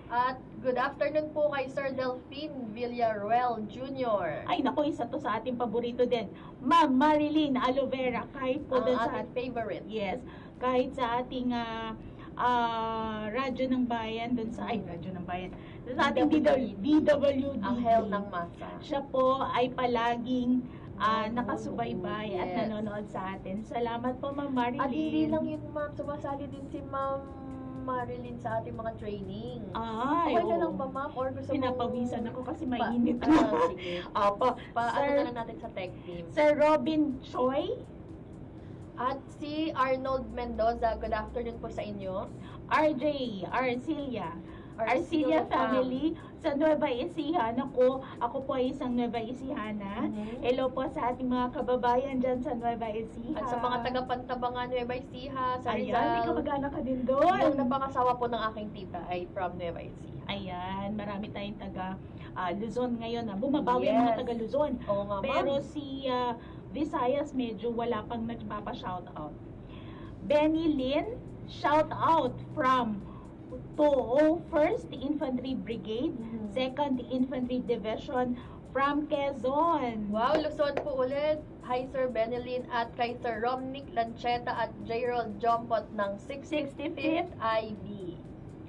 At good afternoon po kay Sir Delphine Villaruel Jr. Ay, naku, isa to sa ating paborito din. Ma'am Marilyn Alovera, kahit po Ang doon sa ating favorite. yes, kahit sa ating Radyo ng Bayan, doon sa Radyo ng Bayan, sa ating DWD, Ang health ng masa. siya po ay palaging nakasubaybay at Yes. nanonood sa atin. Salamat po, Ma'am Marilyn. At hindi lang yun, ma'am. Sumasali din si Ma'am Marilyn sa ating mga training. Ay, Okay ka oo. lang ba, ma'am? Or gusto mo? Pinapawisan ako kasi mainit. Sige. Opo. Ano Sir, na lang natin sa tech team. Sir Robin Choi, At si Arnold Mendoza, good afternoon po sa inyo. RJ, Arcilia family sa Nueva Ecija. Ako po ay isang Nueva Ecijana. Hello po sa ating mga kababayan dyan sa Nueva Ecija. At sa mga taga-Pantabangan, Nueva Ecija, sa Ayan, may Rizal. kamag-anak ka din doon. Yung napangasawa po ng aking tita ay from Nueva Ecija. Ayan, marami tayong taga Luzon ngayon. Bumabawi ang mga Yes. taga Luzon. Oo nga, ma'am. Pero si Visayas medyo wala pang nagpapa-shoutout. Benny Lin, shoutout from 201st Infantry Brigade, 2nd Infantry Division from Quezon. Wow, Luzon po ulit. Hi Sir Benelin at kay Sir Romnick Lancheta at J-Roll Jompot ng 65th IB.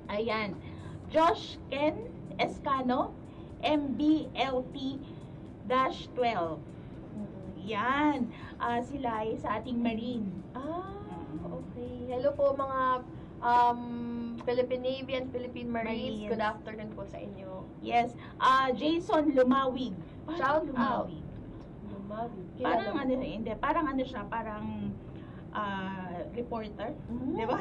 Ayan. Josh Ken Escano, MBLT-12. Yan. Sila ay sa ating Marine. Okay. Hello po mga Philippine Navy and Philippine Marines. Marines. Good afternoon po sa inyo. Yes. Jason Lumawig. Shout Lumawig. Parang Kilala ano, hindi. Parang ano siya, parang reporter. Di ba?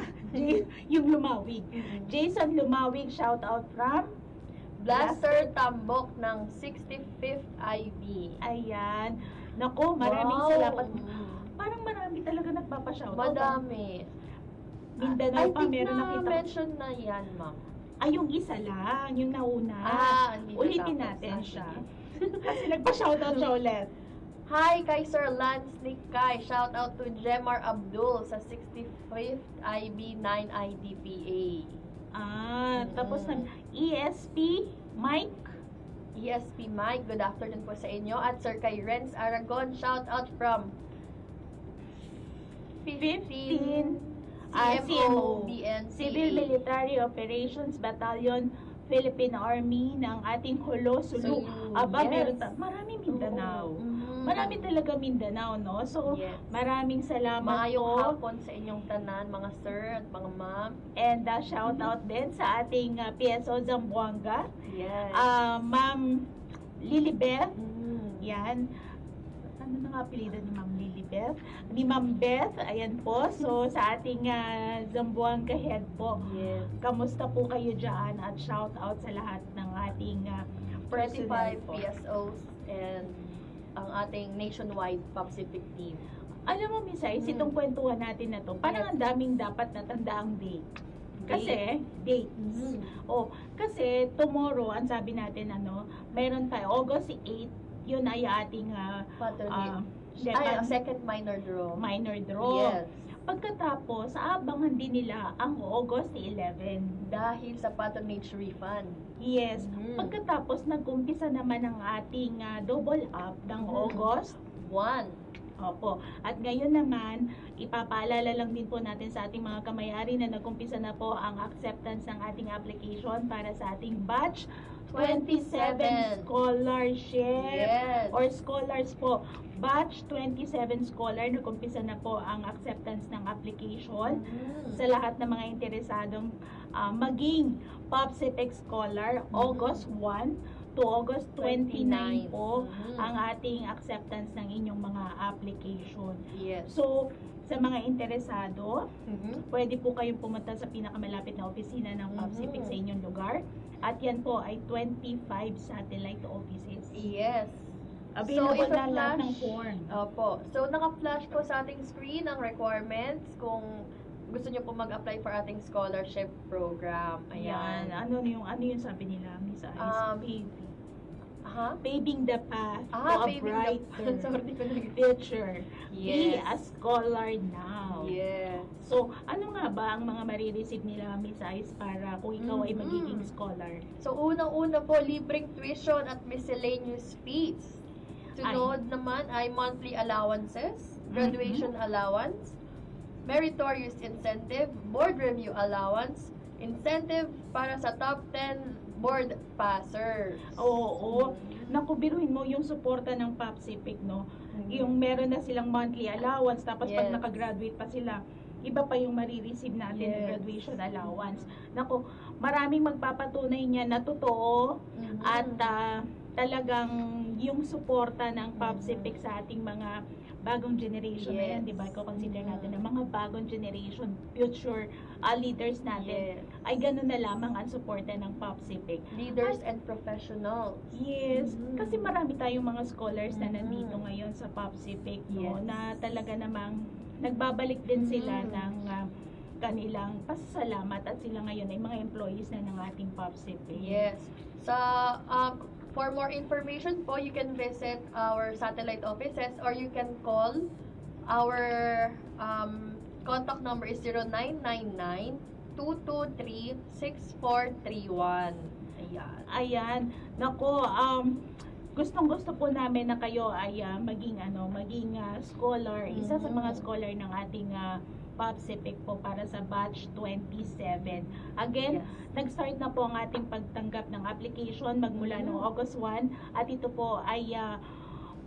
Yung Lumawig. Jason Lumawig, shout out from Blaster Tambok ng 65th IB. Ayan. Naku, maraming Wow. salamat. Parang marami talaga nagpapa-shoutout. Madami. Mindanao pa, meron nakita ko. mention na yan, ma'am. Ay, yung isa lang, yung nauna. Hindi Ulitin natapos. natin Sige. siya. Kasi nagpa-shoutout siya ulit. Hi kay Sir Lance Nikay. Shout out to Jemar Abdul sa 65th IB 9 IDPA. Tapos ESP Mike. ESP Mike, good afternoon po sa inyo. At Sir kay Renz Aragon, shout out from 15 CMO BNCA. Civil Military Operations Battalion, Philippine Army ng ating Hulo, Sulu. Aba, yes. meron marami Mindanao. Marami talaga Mindanao, no? So, Yes. maraming salamat Maayong po. hapon sa inyong tanan, mga sir at mga ma'am. And shout out din sa ating PSO Zamboanga. Yes. Ma'am Lilibeth. Mm. Yan. Ano na nga apelido ni Ma'am Lilibeth? Beth, ni Ma'am Beth, ayan po. So, sa ating Zamboanga head po. Yes. Kamusta po kayo dyan? At shout out sa lahat ng ating president 35 po. PSOs and ang ating nationwide Pacific team. Alam mo, Miss Ice, itong kwentuhan natin na to, parang ang daming dapat natandaang date. Kasi, dates. Oh, kasi tomorrow, ang sabi natin, meron tayo, August 8, yun ay ating Patronage. second Second minor draw. minor draw. Yes. Pagkatapos, aabangan din nila ang August 11. Dahil sa patronage refund. Yes. Mhm. Pagkatapos, nag-umpisa naman ang ating double up ng August. 1. Opo. At ngayon naman, ipapaalala lang din po natin sa ating mga kamayari na nag-umpisa na po ang acceptance ng ating application para sa ating batch 27 scholarship Yes. or scholars po. Batch 27 scholar, nag-umpisa na po ang acceptance ng application sa lahat ng mga interesadong maging POPCPEC scholar. August 1 to August 29 po ang ating acceptance ng inyong mga application. Yes. So, sa mga interesado, pwede po kayong pumunta sa pinakamalapit na opisina ng POPCPEC sa inyong lugar. At yan po ay 25 satellite offices. Yes. Available So, na lahat ipa-flash- ng form. Opo. So, naka-flash po sa ating screen ang requirements kung gusto nyo po mag-apply for ating scholarship program. Ayan. Ayan. Ano yung sabi nila, Miss Ice? Paving the path to a paving the- brighter Sorry, di ko nag- future. Be Yes. a scholar now. Yes. So, ano nga ba ang mga marireceive nila, Miss Ice, para kung ikaw ay magiging scholar? So, unang-una po, libreng tuition at miscellaneous fees. Sunod naman ay monthly allowances, graduation allowance, meritorious incentive, board review allowance, incentive para sa top 10 board passers. Oo. Naku, biruin mo yung suporta ng POPCPEC, no? Yung meron na silang monthly allowance, tapos pag Yes. nakagraduate pa sila, iba pa yung marireceive natin na Yes. graduation allowance. Naku, maraming magpapatunay niya na totoo at talagang yung suporta ng POPCPEC sa ating mga bagong generation na yan, Yes. di ba? Consider natin na mga bagong generation, future leaders natin, Yes. ay ganun na lamang ang suporta ng POPCPEC. Leaders and professionals. Yes, kasi marami tayong mga scholars na nandito ngayon sa POPCPEC, no, Yes. na talaga namang nagbabalik din sila ng kanilang pasasalamat at sila ngayon ay mga employees na ng ating POPCPEC. Yes. For more information po, you can visit our satellite offices or you can call. Our contact number is 0999-223-6431. Ayan. Ayan, nako, gustong-gusto po namin na kayo ay maging scholar, isa sa mga scholar ng ating POPCPEC po para sa batch 27. Again, nag-start na po ang ating pagtanggap ng application magmula noong August 1 at ito po ay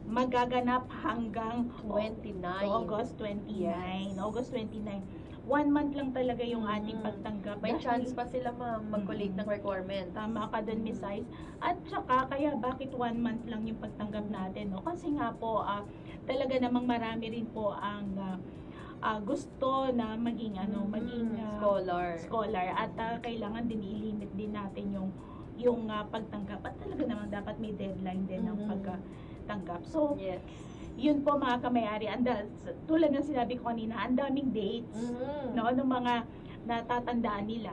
magaganap hanggang 29. August 29. Yes. August 29. 1 month lang talaga yung ating pagtanggap. May Dahil- chance pa sila mag-collect ng requirement. Tama ka dun, Miss Ice. At saka, kaya bakit 1 month lang yung pagtanggap natin, no? Kasi nga po, talaga namang marami rin po ang gusto na maging, scholar. At kailangan din i-limit din natin yung pagtanggap. At talaga namang dapat may deadline din ng pagtanggap. So, Yes. yun po mga kamayari, tulad ng sinabi ko kanina, ang daming dates, no? Anong mga natatandaan nila.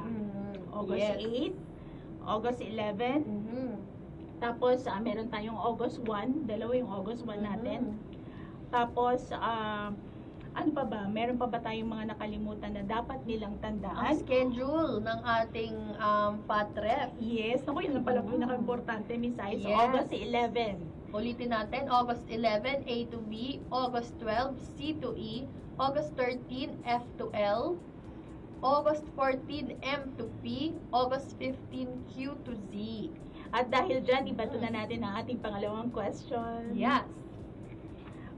August 8, August 11, tapos meron tayong August 1, dalawa yung August 1 natin. Tapos, ano pa ba? Meron pa ba tayong mga nakalimutan na dapat nilang Ang tandaan? schedule ng ating PATREF. Yes, naku, yun ang pala pinaka-importante, Miss Ice. Yes. August 11. Ulitin natin, August 11, A to B, August 12, C to E, August 13, F to L, August 14, M to P, August 15, Q to Z. At dahil dyan, ibato na natin ang ating pangalawang question. Yes.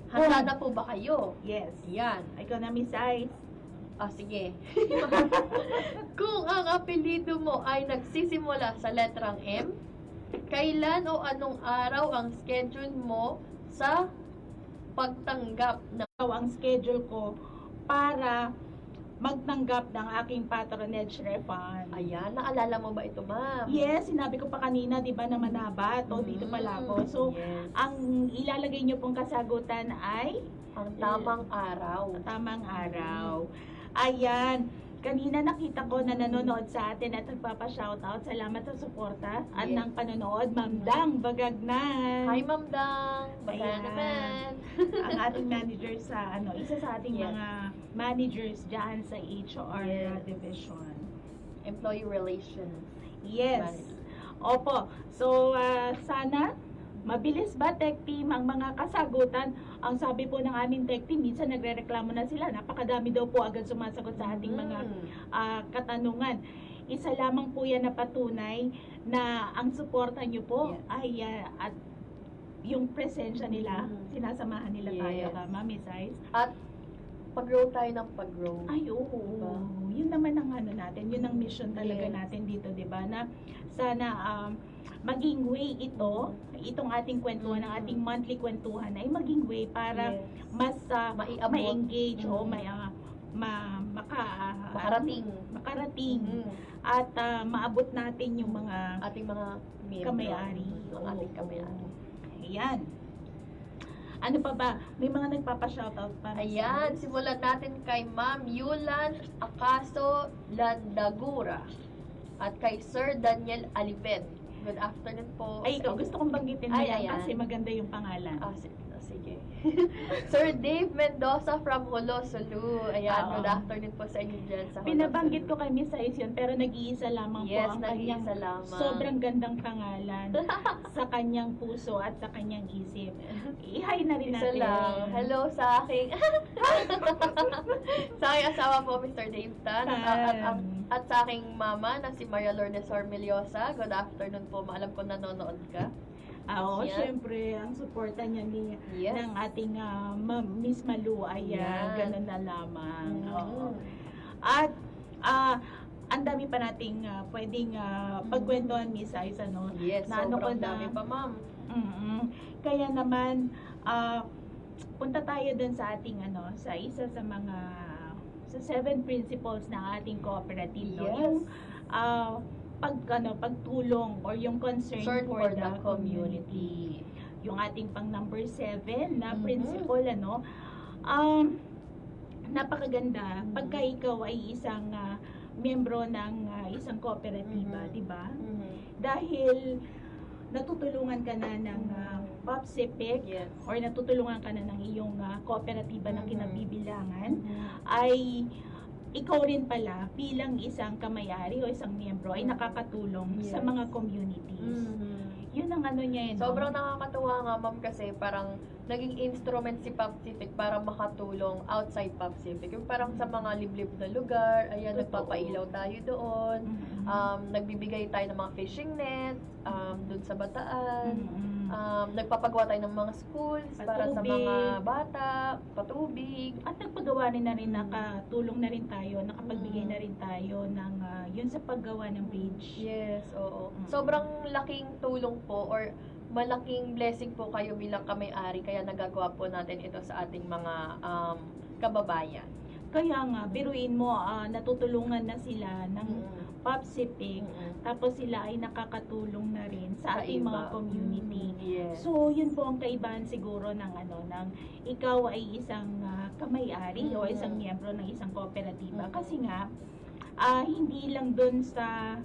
Handa na po ba kayo? Yes. Yan. Ikaw na, Miss Ice. Sige. Kung ang apelido mo ay nagsisimula sa letrang M, kailan o anong araw ang schedule mo sa pagtanggap ng ang schedule ko para magtanggap ng aking patronage refund. Ayan, naalala mo ba ito, ma'am? Yes, sinabi ko pa kanina, di ba, na Manabat, o dito pala ako. So, yes. ang ilalagay niyo pong kasagutan ay Ang tamang araw. tamang araw. Ayan. Kanina nakita ko na nanonood sa atin at nagpapa-shoutout. Salamat sa suporta at Yes. ng panonood. Ma'am Dang Bagagnan. Hi, Ma'am Dang. Baka Ayan. naman. Ang ating manager sa isa sa ating Yes. mga managers diyan sa HR Yes. division. Employee Relations. Yes. Manager. Opo. So, sana mabilis ba, tech team, ang mga kasagutan? Ang sabi po ng aming tech team, minsan nagre-reklamo na sila. Napakadami daw po agad sumasagot sa ating mga katanungan. Isa lamang po yan na patunay na ang suporta nyo po Yes. ay at yung presensya nila, sinasamahan nila tayo, Yes. tama, Miss Ice? At pag-grow tayo ng pag-grow. Ay, oo. Diba? Yun naman ang ano natin, yun ang mission talaga Yes. natin dito, di ba? Na sana maging way itong ating kwentuhan, ang ating monthly kwentuhan ay maging way para Yes. mas Maiabot. ma-engage o Mhm. makarating Makarating. at maabot natin yung mga Ating mga miyembro. kamay-ari. Ang ating kamay-ari. Ayan. Ano pa ba? May mga nagpapa-shoutout pa. Ayan, simulan natin kay Ma'am Yulan Acaso Landagura at kay Sir Daniel Alipet. Good afternoon po. Ay, ikaw, sa inyo. gusto kong banggitin mo Ay, yan ayan. kasi maganda yung pangalan. Sige. Sir Dave Mendoza from Holosulu. Ayan, Oo. good afternoon po sa inyo dyan sa Holosulu. Pinabanggit ko kay Miss Ice yun, pero nag-iisa lamang Yes, po ang kanyang nag-iisa lamang. sobrang gandang pangalan sa kanyang puso at sa kanyang isip. I-hi na rin Isa natin. lang. Hello sa aking sa aking asawa po, Mr. Dave Tan. At sa aking mama na si Maria Lourdes Ormeliosa. Good afternoon po. Maalam ko nanonood ka. Oo, Yan. syempre, ang suporta niya Yes. ng ating Miss Malu ay Yan. ganun na lamang. Oo. Mm. At ang dami pa nating pwedeng pagkwentuhan, Miss Ice, ano? Yes, Na ano ko sobrang na- dami pa, ma'am. Kaya naman, punta tayo dun sa ating sa isa sa mga sa 7 principles ng ating cooperative, no? Yes. Yung pagtulong or yung concern for the community. Yung ating pang number 7 na Mhm. principle, napakaganda pagka ikaw ay isang miyembro ng isang kooperatiba, Mhm. di ba? Mhm. Dahil natutulungan ka na ng POPSEPIC Yes. or natutulungan ka na ng iyong kooperatiba na Mhm. kinabibilangan, ay ikaw rin pala bilang isang kamay-ari o isang miyembro ay nakakatulong sa Yes. mga communities. Mhm. Yun ang ano niya, no? Sobrang nakakatuwa nga, ma'am, kasi parang naging instrument si Pacific para makatulong outside Pacific. Yung parang sa mga liblib na lugar, ayan, Totoo. nagpapailaw tayo doon. Mhm. Nagbibigay tayo ng mga fishing net doon sa Bataan. Mhm. Nagpapagawa tayo ng mga schools para sa Patubig. mga bata, patubig. At nagpagawa rin na rin, nakatulong na rin tayo, nakapagbigay Mm. na rin tayo ng yun sa paggawa ng bridge. Yes, oo. Mm. Sobrang laking tulong po or malaking blessing po kayo bilang kamay-ari kaya nagagawa po natin ito sa ating mga kababayan. Kaya nga, biruin mo, natutulungan na sila ng Mm. POPSEPIC, Mm-mm. tapos sila ay nakakatulong na rin sa ating iba. mga community. Yes. So, yun po ang kaibahan siguro ng ng ikaw ay isang kamay-ari o isang miyembro ng isang kooperatiba. Kasi nga, hindi lang dun sa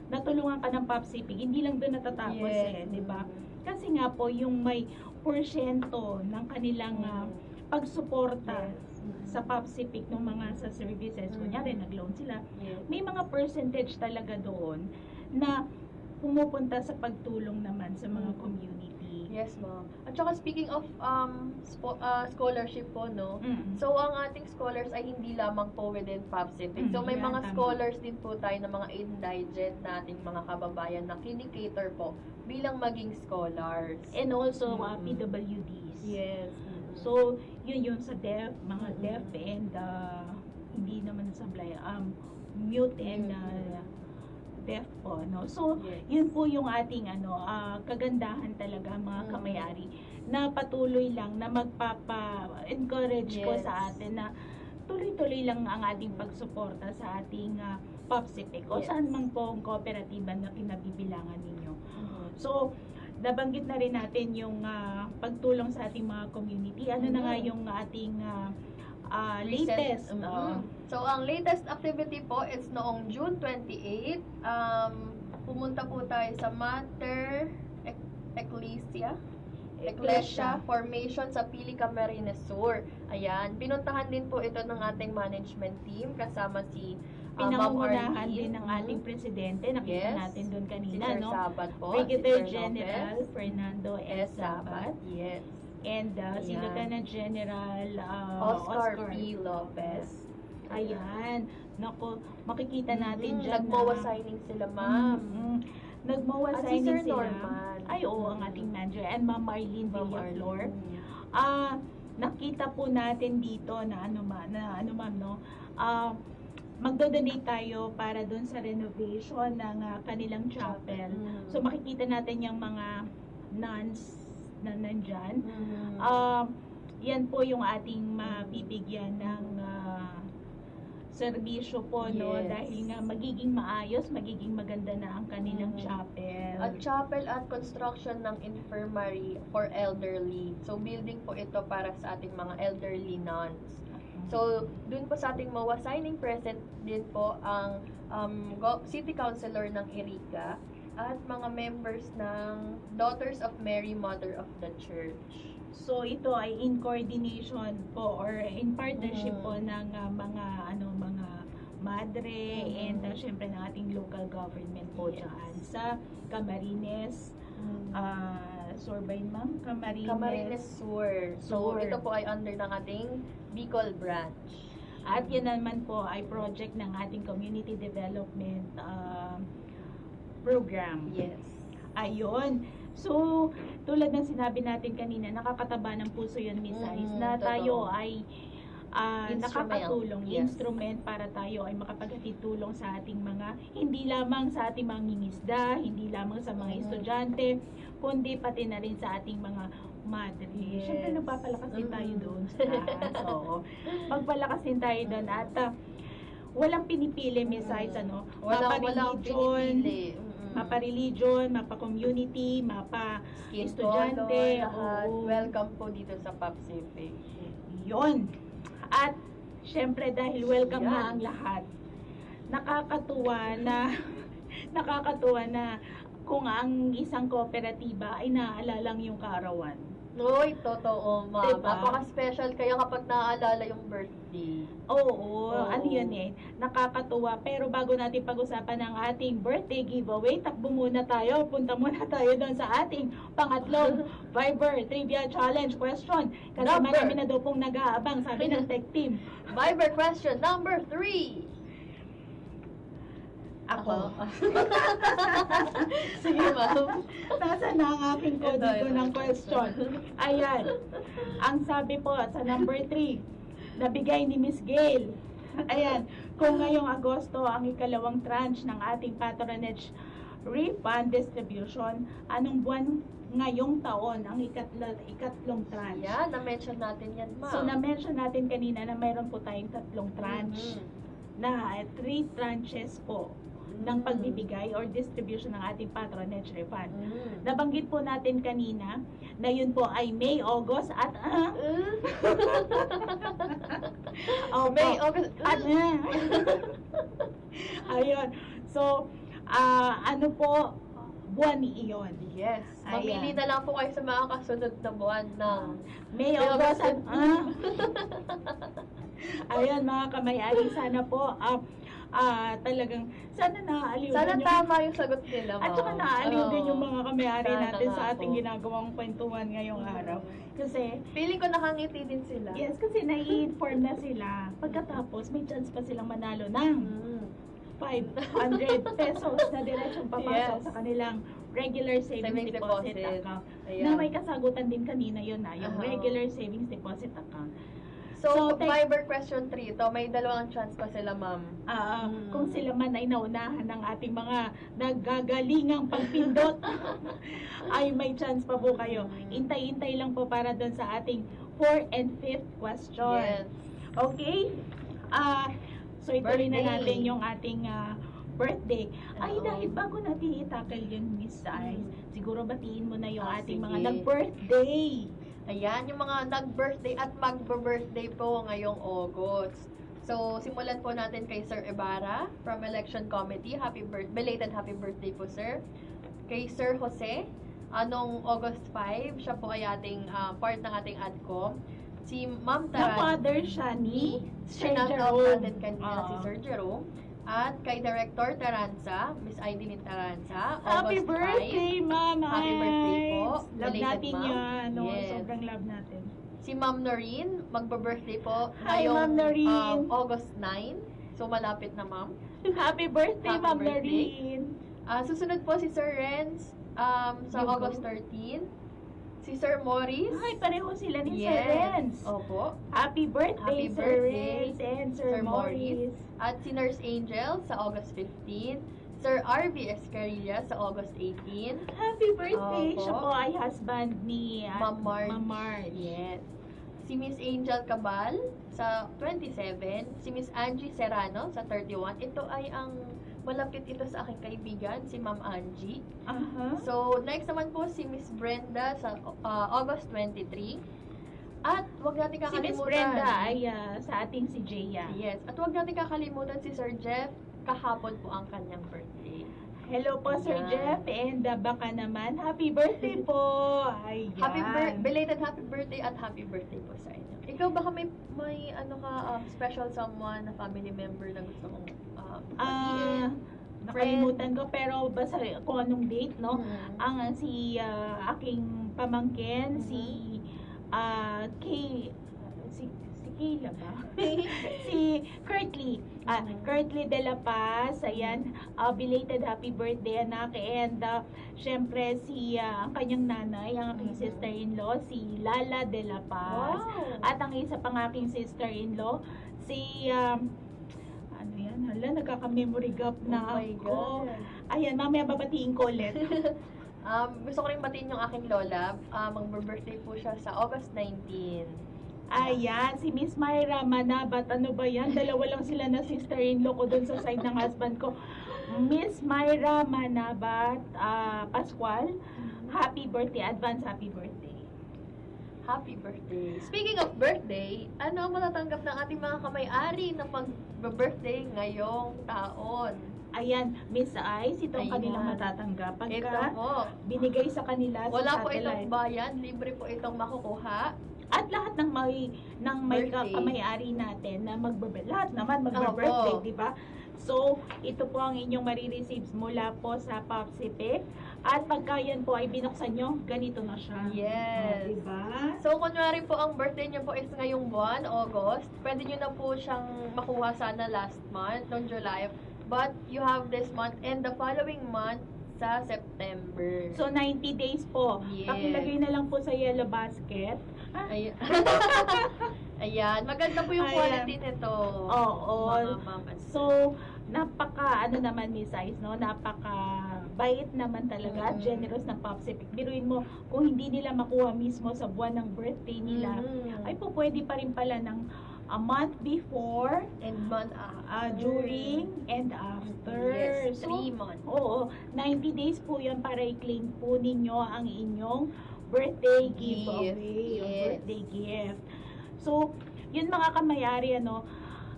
natulungan ka ng POPSEPIC, hindi lang dun natatapos di ba? Kasi nga po, yung may porsyento ng kanilang pagsuporta sa POPSEPIC ng mga sa services, kunyari nag-loan sila, Yes. may mga percentage talaga doon na pumupunta sa pagtulong naman sa mga community. Yes, ma'am. At saka speaking of scholarship po, no? Mm. So, ang ating scholars ay hindi lamang po within POPSEPIC. So, may yan, mga tama. scholars din po tayo ng mga indigent na ating mga kababayan na kinikater po bilang maging scholars. And also Mm. PWDs. Yes. So, yun yung sa deaf, mga Mm-mm. deaf and hindi naman sablay, mute and deaf po, no? So, yun po yung ating kagandahan talaga mga kamay-ari na patuloy lang na magpapa-encourage po Yes. sa atin na tuloy-tuloy lang ang ating pagsuporta sa ating POPSIPIC o Yes. saan man po ang kooperatiba na kinabibilangan ninyo. So, nabanggit na rin natin yung pagtulong sa ating mga community. Ano na nga yung ating latest? So, ang latest activity po is noong June 28. Pumunta po tayo sa Mater Ecclesia Formation sa Pili, Camarines Sur. Ayan, pinuntahan din po ito ng ating management team kasama si Ma'am Pinangungunahan Arlene. din ng ating presidente. Nakita Yes. natin doon Si kanina, Sir no? Sabat po. Brigadier si Sir General Lopez. Fernando S. Sabat. Yes. And si Ayan. Lieutenant General Oscar P. Lopez. Ayan. Naku, makikita natin dyan Nag-MOA na signing sila, ma'am. Nag-MOA At si signing Sir sila. Norman. Ay, oo, ang ating manager. And Ma'am Marlene Ma'am Villaflor. Arlene. Nakita po natin dito na ma'am, no? Magdo-donate tayo para doon sa renovation ng kanilang chapel. So makikita natin yung mga nuns na nandyan. Yan po yung ating mabibigyan ng serbisyo po, no? Yes. Dahil nga magiging maayos, magiging maganda na ang kanilang chapel. At chapel at construction ng infirmary for elderly. So, building po ito para sa ating mga elderly nuns. So, dun po sa ating MOA signing present din po ang City Councilor ng Iriga at mga members ng Daughters of Mary, Mother of the Church. So ito ay in coordination po or in partnership po ng mga madre and syempre ng ating local government po dyan sa Camarines. Sur ba yun, ma'am? Camarines Sur. So, Sur. ito po ay under ng ating Bicol branch. At yan naman po ay project ng ating community development program. Yes. Ayun. So, tulad ng sinabi natin kanina, nakakataba ng puso yun, Miss Ice, na totoo. tayo ay Instrument. nakakatulong, Yes. instrument para tayo ay makapaghatid tulong sa ating mga, hindi lamang sa ating mga ngingisda, hindi lamang sa mga estudyante, kundi pati na rin sa ating mga madre. Yes. Siyempre, nagpapalakas din tayo doon sa taas. Oo. Magpalakas din tayo doon at walang pinipili, Miss Ice, Walang mapa-religion, pinipili. mapa-religion, mapa-community, Skin mapa-estudyante. color, lahat. Oo. Welcome po dito sa POPSIPIC. Yun. At, syempre, dahil welcome Yan. na ang lahat, nakakatuwa na kung ang isang kooperatiba ay naaalala yung kaarawan. Uy, totoo, ma'am. Diba? Napaka-special kaya kapag naaalala yung birthday. Oo, Oo. ano yun nakakatuwa. Pero bago natin pag-usapan ang ating birthday giveaway, takbo muna tayo, punta muna tayo doon sa ating pangatlong Viber Trivia Challenge question. Kasi Number. marami na daw pong nag-aabang, sabi ng tech team. Viber question number 3. Ako. Sige, ma'am. Nasaan na ang aking kodigo Ito. ng question? Ayan. Ang sabi po sa number 3, nabigay ni Miss Gail. Ayan. Kung ngayong Agosto ang ikalawang tranche ng ating patronage refund distribution, anong buwan ngayong taon ang ikatlong tranche? Yan, na-mention natin yan, ma'am. So, na-mention natin kanina na mayroon po tayong 3 tranche na 3 tranches po ng pagbibigay or distribution ng ating patronage refund. Nabanggit po natin kanina na yun po ay May, August at May, August. at ayun. So, ano po buwan iyon? Yes. Mamili Ayan. na lang po kayo sa mga kasunod na buwan ng May, August at ayun mga kamay-ari, sana po talagang sana naaaliw Sana din tama yung sagot nila, ma'am. at saka naaaliw din yung mga kamay-ari Sana natin nga sa ating po. ginagawang kwentuhan ngayong araw. Kasi Feeling ko nakangiti din sila. yes, kasi nai-inform na sila. Pagkatapos, may chance pa silang manalo ng 500 pesos na diretsong papasok Yes. sa kanilang regular savings deposit account. Ayan. Na may kasagutan din kanina yun yung Aha. regular savings deposit account. So, So, Viber question 3 ito. May dalawang chance pa sila, ma'am. Kung sila man ay naunahan ng ating mga naggagalingang pagpindot, ay may chance pa po kayo. Intay-intay lang po para doon sa ating 4th and 5th question. Yes. Okay? So ituloy na Birthday. natin yung ating birthday. Ay, Oo. dahil bago natin itakal yun, Miss Ice, siguro batiin mo na yung ating mga Sige. nag-birthday. Ayan, yung mga nag-birthday at mag-birthday po ngayong August. So, simulan po natin kay Sir Ibarra from Election Committee. Belated happy birthday po, sir. Kay Sir Jose, anong August 5, siya po ay ating part ng ating ADCOM. Si Ma'am Taran, Na-father siya ni Sir shout out Jerome. natin kanina si Oo. Sir Jerome. At kay Director Taranza, Miss Aidelin Taranza, Happy August 5. birthday, Ma'am Happy birthday po. Ice. Love Belated, natin Ma'am. yan. No? Yes. Sobrang love natin. Si Ma'am Noreen, magbe-birthday po Hi, Ma'am Noreen. August 9. So, malapit na, ma'am. Happy birthday, Happy Ma'am birthday. Noreen. Susunod po si Sir Renz sa Hugo. August 13. Si Sir Morris. Ay, pareho sila ni Sir Yes. Renz. Opo. Happy birthday, Happy Sir birthday, Renz and Sir Sir Morris. At si Nurse Angel sa August 15. Sir R.V. Escarilla sa August 18. Happy birthday! Opo. Siya po ay husband ni Ma'am Marge. Ma'am Marge. Yes. Si Miss Angel Cabal sa 27. Si Miss Angie Serrano sa 31. Ito ay ang malapit ito sa aking kaibigan, si Ma'am Angie. Aha. So, next naman po si Miss Brenda sa August 23. At wag natin Si Miss kakalimutan. Brenda ay sa ating si Jaya. Yes. At wag natin kakalimutan si Sir Jeff. Kahapon po ang kanyang birthday. Hello po, Sir Ayan. Jeff. And baka naman, happy birthday po! Ayan. Belated happy birthday at happy birthday po sa inyo. Ikaw baka may ano ka, special someone na family member na gusto mong batiin? Nakalimutan ko, pero basta kung anong date, no? Mhm. Ang si aking pamangkin, Mhm. si Kayla ba? Si Curtly. Mhm. Curtly de la Paz, ayan, belated happy birthday anak, and syempre si ang kanyang nanay, ang aking Mhm. sister-in-law, si Lala de la Paz. Wow! At ang isa pang aking sister-in-law, si ano yan, hala, nagkaka-memory gap na Oh my ako. God. Ayan, mamaya babatiin ko ulit. Gusto ko rin batiin yung aking lola. Mag-birthday po siya sa August 19. Ayan, si Miss Myra Manabat, ano ba yan? Dalawa lang sila na sister-in-law ko dun sa side ng husband ko. Miss Myra Manabat, Pascual, happy birthday, advance happy birthday. Happy birthday. Speaking of birthday, ano ang matatanggap ng ating mga kamay-ari na mag-birthday ngayong taon? Ayan, Miss Ice, itong Ayan. kanilang matatanggap. Ito Pagka po. binigay sa kanila sa Wala po satellite. itong bayan, libre po itong makukuha. At lahat ng may Birthday. kamay-ari natin na lahat naman magbe-birthday, Opo. di ba? So, ito po ang inyong marireceive mula po sa Popsipic. At pagka yan po ay binuksan nyo, ganito na siya. Yes. Di ba? So, kunwari po ang birthday niyo po is ngayong buwan, August, pwede niyo na po siyang makuha sana last month, noong July. But you have this month and the following month sa September. So, 90 days po. Yes. Pakilagay na lang po sa yellow basket. Ayan. Ayan. Maganda po yung Ayan. quality nito. Oo. Mga mama. So, napaka, ano naman, Miss Ice, no? Napaka bait naman talaga at Mm. generous ng Popsipic. Biruin mo, kung hindi nila makuha mismo sa buwan ng birthday nila, Mhm. ay po pwede pa rin pala ng a month before, And month during, and after. Yes, So, 3 months. oo, 90 days po yan para i-claim po ninyo ang inyong birthday Gift. giveaway, yung Yes. birthday gift. So, yun mga kamayari, ano,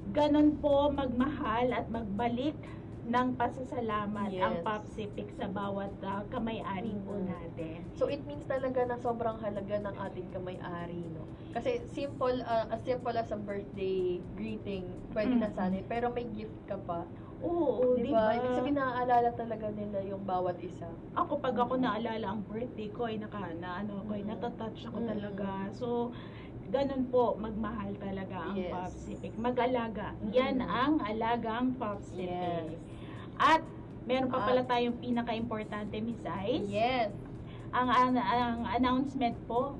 ganun po magmahal at magbalik ng pasasalamat Yes. ang Popsipic sa bawat kamay-ari po Mhm. natin. So, it means talaga na sobrang halaga ng ating kamay-ari, no? Kasi simple, as simple as a birthday greeting, pwede na Mm. sana, pero may gift ka pa. Oo, Di di ba? ba? Ibig sabihin, naaalala talaga nila yung bawat isa. Ako, pag ako naalala ang birthday ko, ay natatouch ako Mhm. talaga. So, ganun po, magmahal talaga ang Yes. Popsipic. Mag-alaga. Mhm. Yan ang alagang Popsipic. Yes. At, meron pa pala tayong pinaka-importante, Miss Ice. Yes. Ang announcement po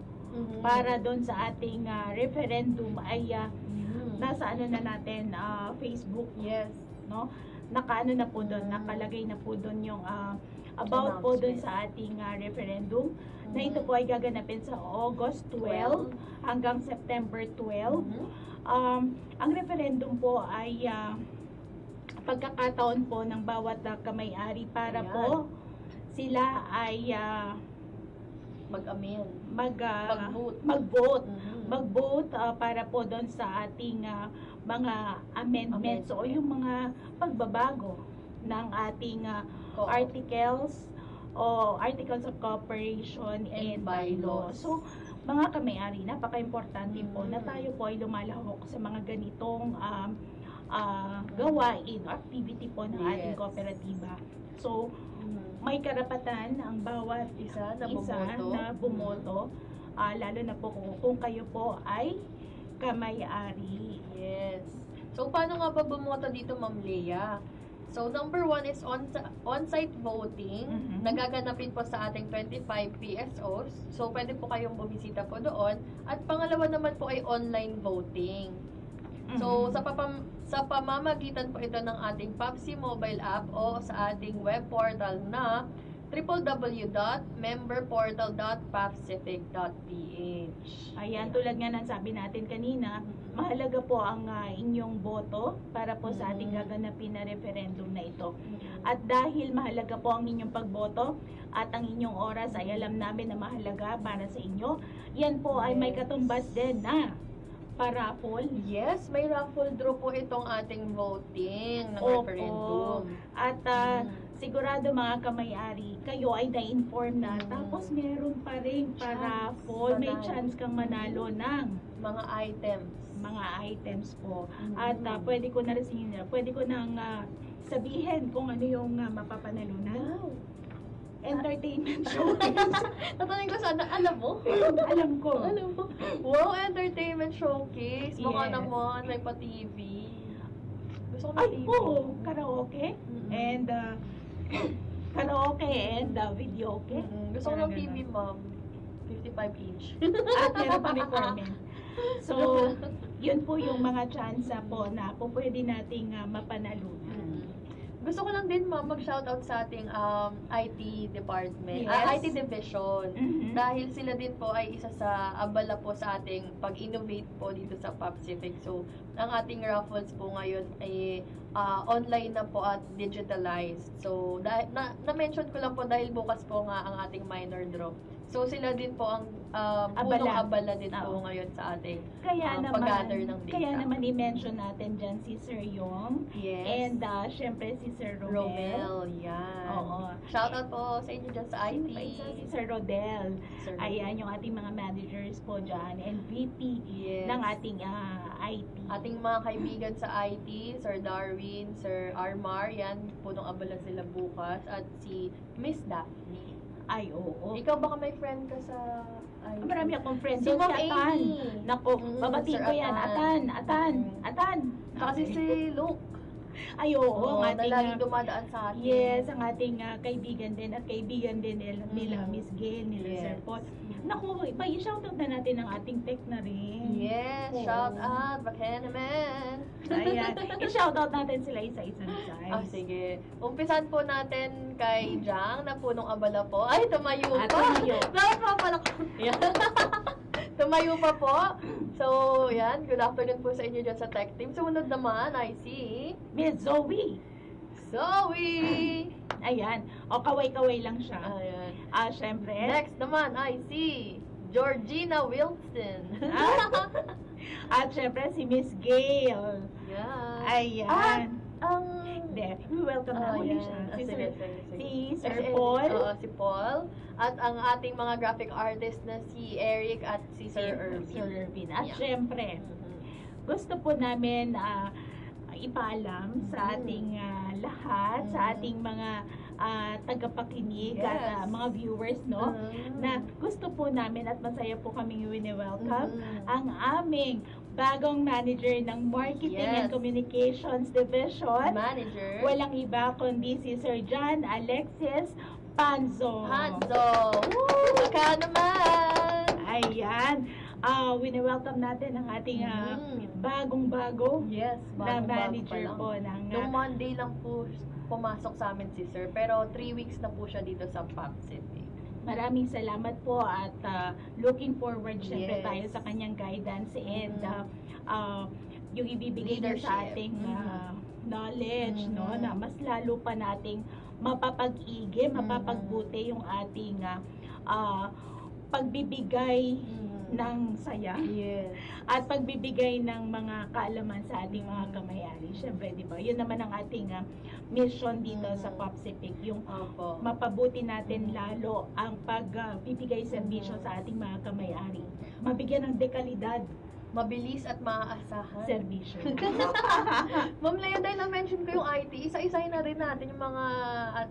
para doon sa ating referendum ay nasa ano na natin, Facebook, Yes. no? Nakaano na po doon, nakalagay na po doon yung about po doon sa ating referendum na ito po ay gaganapin sa August 12 hanggang September 12. Ang referendum po ay pagkakataon po ng bawat kamay-ari para po sila ay Mag-amin. mag-vote. Mhm. Mag-vote para po doon sa ating mga amendments o yung mga pagbabago ng ating articles o articles of cooperation and bylaws. So, mga kamay-ari, napaka-importante po na tayo po ay lumalahok sa mga ganitong gawain o activity po ng ating Yes. kooperatiba. So, may karapatan ang bawat Isa na bumoto, lalo na po kung kayo po ay kamay-ari. Yes. So, paano nga ba bumoto dito, Ma'am Lea? So, number 1 is on-site voting. Nagaganapin po sa ating 25 PSOs. So, pwede po kayong bumisita po doon. At pangalawa naman po ay online voting. So, sa pamamagitan po ito ng ating PAPSI mobile app o sa ating web portal na www.memberportal.pacific.ph. Ayan, tulad nga ng sabi natin kanina, mahalaga po ang inyong boto para po sa ating gaganapin na referendum na ito. At dahil mahalaga po ang inyong pagboto at ang inyong oras ay alam namin na mahalaga para sa inyo, yan po ay may katumbas din na paraffol. Yes, may raffle draw po itong ating voting ng Opo. referendum. At sigurado mga kamay-ari, kayo ay na-inform na. Tapos meron pa rin paraffol. May Manalo. chance kang manalo ng Mga items. mga items po. At pwede ko na rin nang sabihin kung ano yung mapapanalunan. Wow. Entertainment showcase. Tatanungin ko sana, alam mo? Alam ko. Alam mo? Wow, entertainment showcase. Baka Yes. naman, may pa-TV. Gusto ko Ay, ng TV. oo, karaoke. And karaoke and videoke. Gusto ko Parang ng TV, ganon. ma'am. 55 inch. At meron pa requirement. So, yun po yung mga chance po na po pwede nating mapanalunan. Gusto ko lang din, ma'am, mag-shoutout sa ating IT department, Yes. IT division. Dahil sila din po ay isa sa abala po sa ating pag-innovate po dito sa Pacific. So, ang ating raffles po ngayon ay online na po at digitalized. So, na-mention ko lang po dahil bukas po nga ang ating minor draw. So, sila din po ang punong-abala din po ngayon sa ating pag-gather ng data. Kaya naman i-mention natin dyan si Sir Yong. Yes. And syempre si Sir Romel, yan. Oo. Shoutout po sa inyo dyan sa IT. Sino pa isa? Si Sir Rodel. Sir Ayan, yung ating mga managers po dyan. And VP Yes. ng ating IT. Ating mga kaibigan sa IT, Sir Darwin, Sir Armar, yan, punong abala sila bukas. At si Miss Daphne. Ay, oo. Ikaw baka may friend ka sa IT? Marami akong friends. Si Doon Ma'am si Atan. Amy. Naku, babatiin Sir ko yan. Atan. Kasi si Luke. Ay, oo. na ang ating, laging dumadaan sa atin. yes, ang ating kaibigan din at kaibigan din nila Miss Gail, nila Yes. Sir Paul. Naku, i-shoutout na natin ang ating tech na rin. Yes, Oo. shout out, baka naman. Ayan. I-shoutout natin sila isa-isa guys. Sige. Umpisan po natin kay Jang na punong abala po. Ay, tumayo pa. Tumayo. Napapalak. Yan. Tumayo pa po. So, yan. Good afternoon po sa inyo dyan sa tech team. Sumunod naman, I see Miss Zoe. Zoe. Ayan. O, kaway-kaway lang siya. Ayan. Syempre. Next naman, I see Georgina Wilson. At syempre, si Miss Gail. Yan. Ayan. Ang... Hindi. We-welcome na muli siya. Si Sige, Sir, sige, sige. si Sir Si- Paul. Oo, si Paul. At ang ating mga graphic artist na si Eric at si Sir Irvin. Sir Irvin. At Yeah. syempre, gusto po namin ipaalam sa ating lahat, sa ating mga tagapakinig at Yes. mga viewers, no? Na gusto po namin at masaya po kaming wini-welcome ang aming bagong manager ng Marketing and Yes. Communications Division. Manager. Walang iba kundi si Sir John Alexis Panzo. Hanzo. Woo! Baka naman. Ayan. Wini-welcome natin ang ating bagong-bago Yes, na bago-bago pa manager lang. po ng Noong Monday lang po pumasok sa amin si Sir, pero 3 weeks na po siya dito sa Pop City. Maraming salamat po at looking forward syempre Yes. tayo sa kanyang guidance and yung ibibigay niya sa Leadership. ating knowledge, no, na mas lalo pa nating mapapag-igi, mapapagbuti yung ating pagbibigay ng saya Yes. at pagbibigay ng mga kaalaman sa ating mga kamay-ari. Syempre, di ba? Yun naman ang ating mission dito sa Popsipic, yung Opo. mapabuti natin lalo ang pagbibigay serbisyo sa ating mga kamay-ari. Mabigyan ng dekalidad Mabilis at maaasahan. serbisyo. Ma'am Lea, dahil na-mention ko yung IT, isa-isahin na rin natin yung mga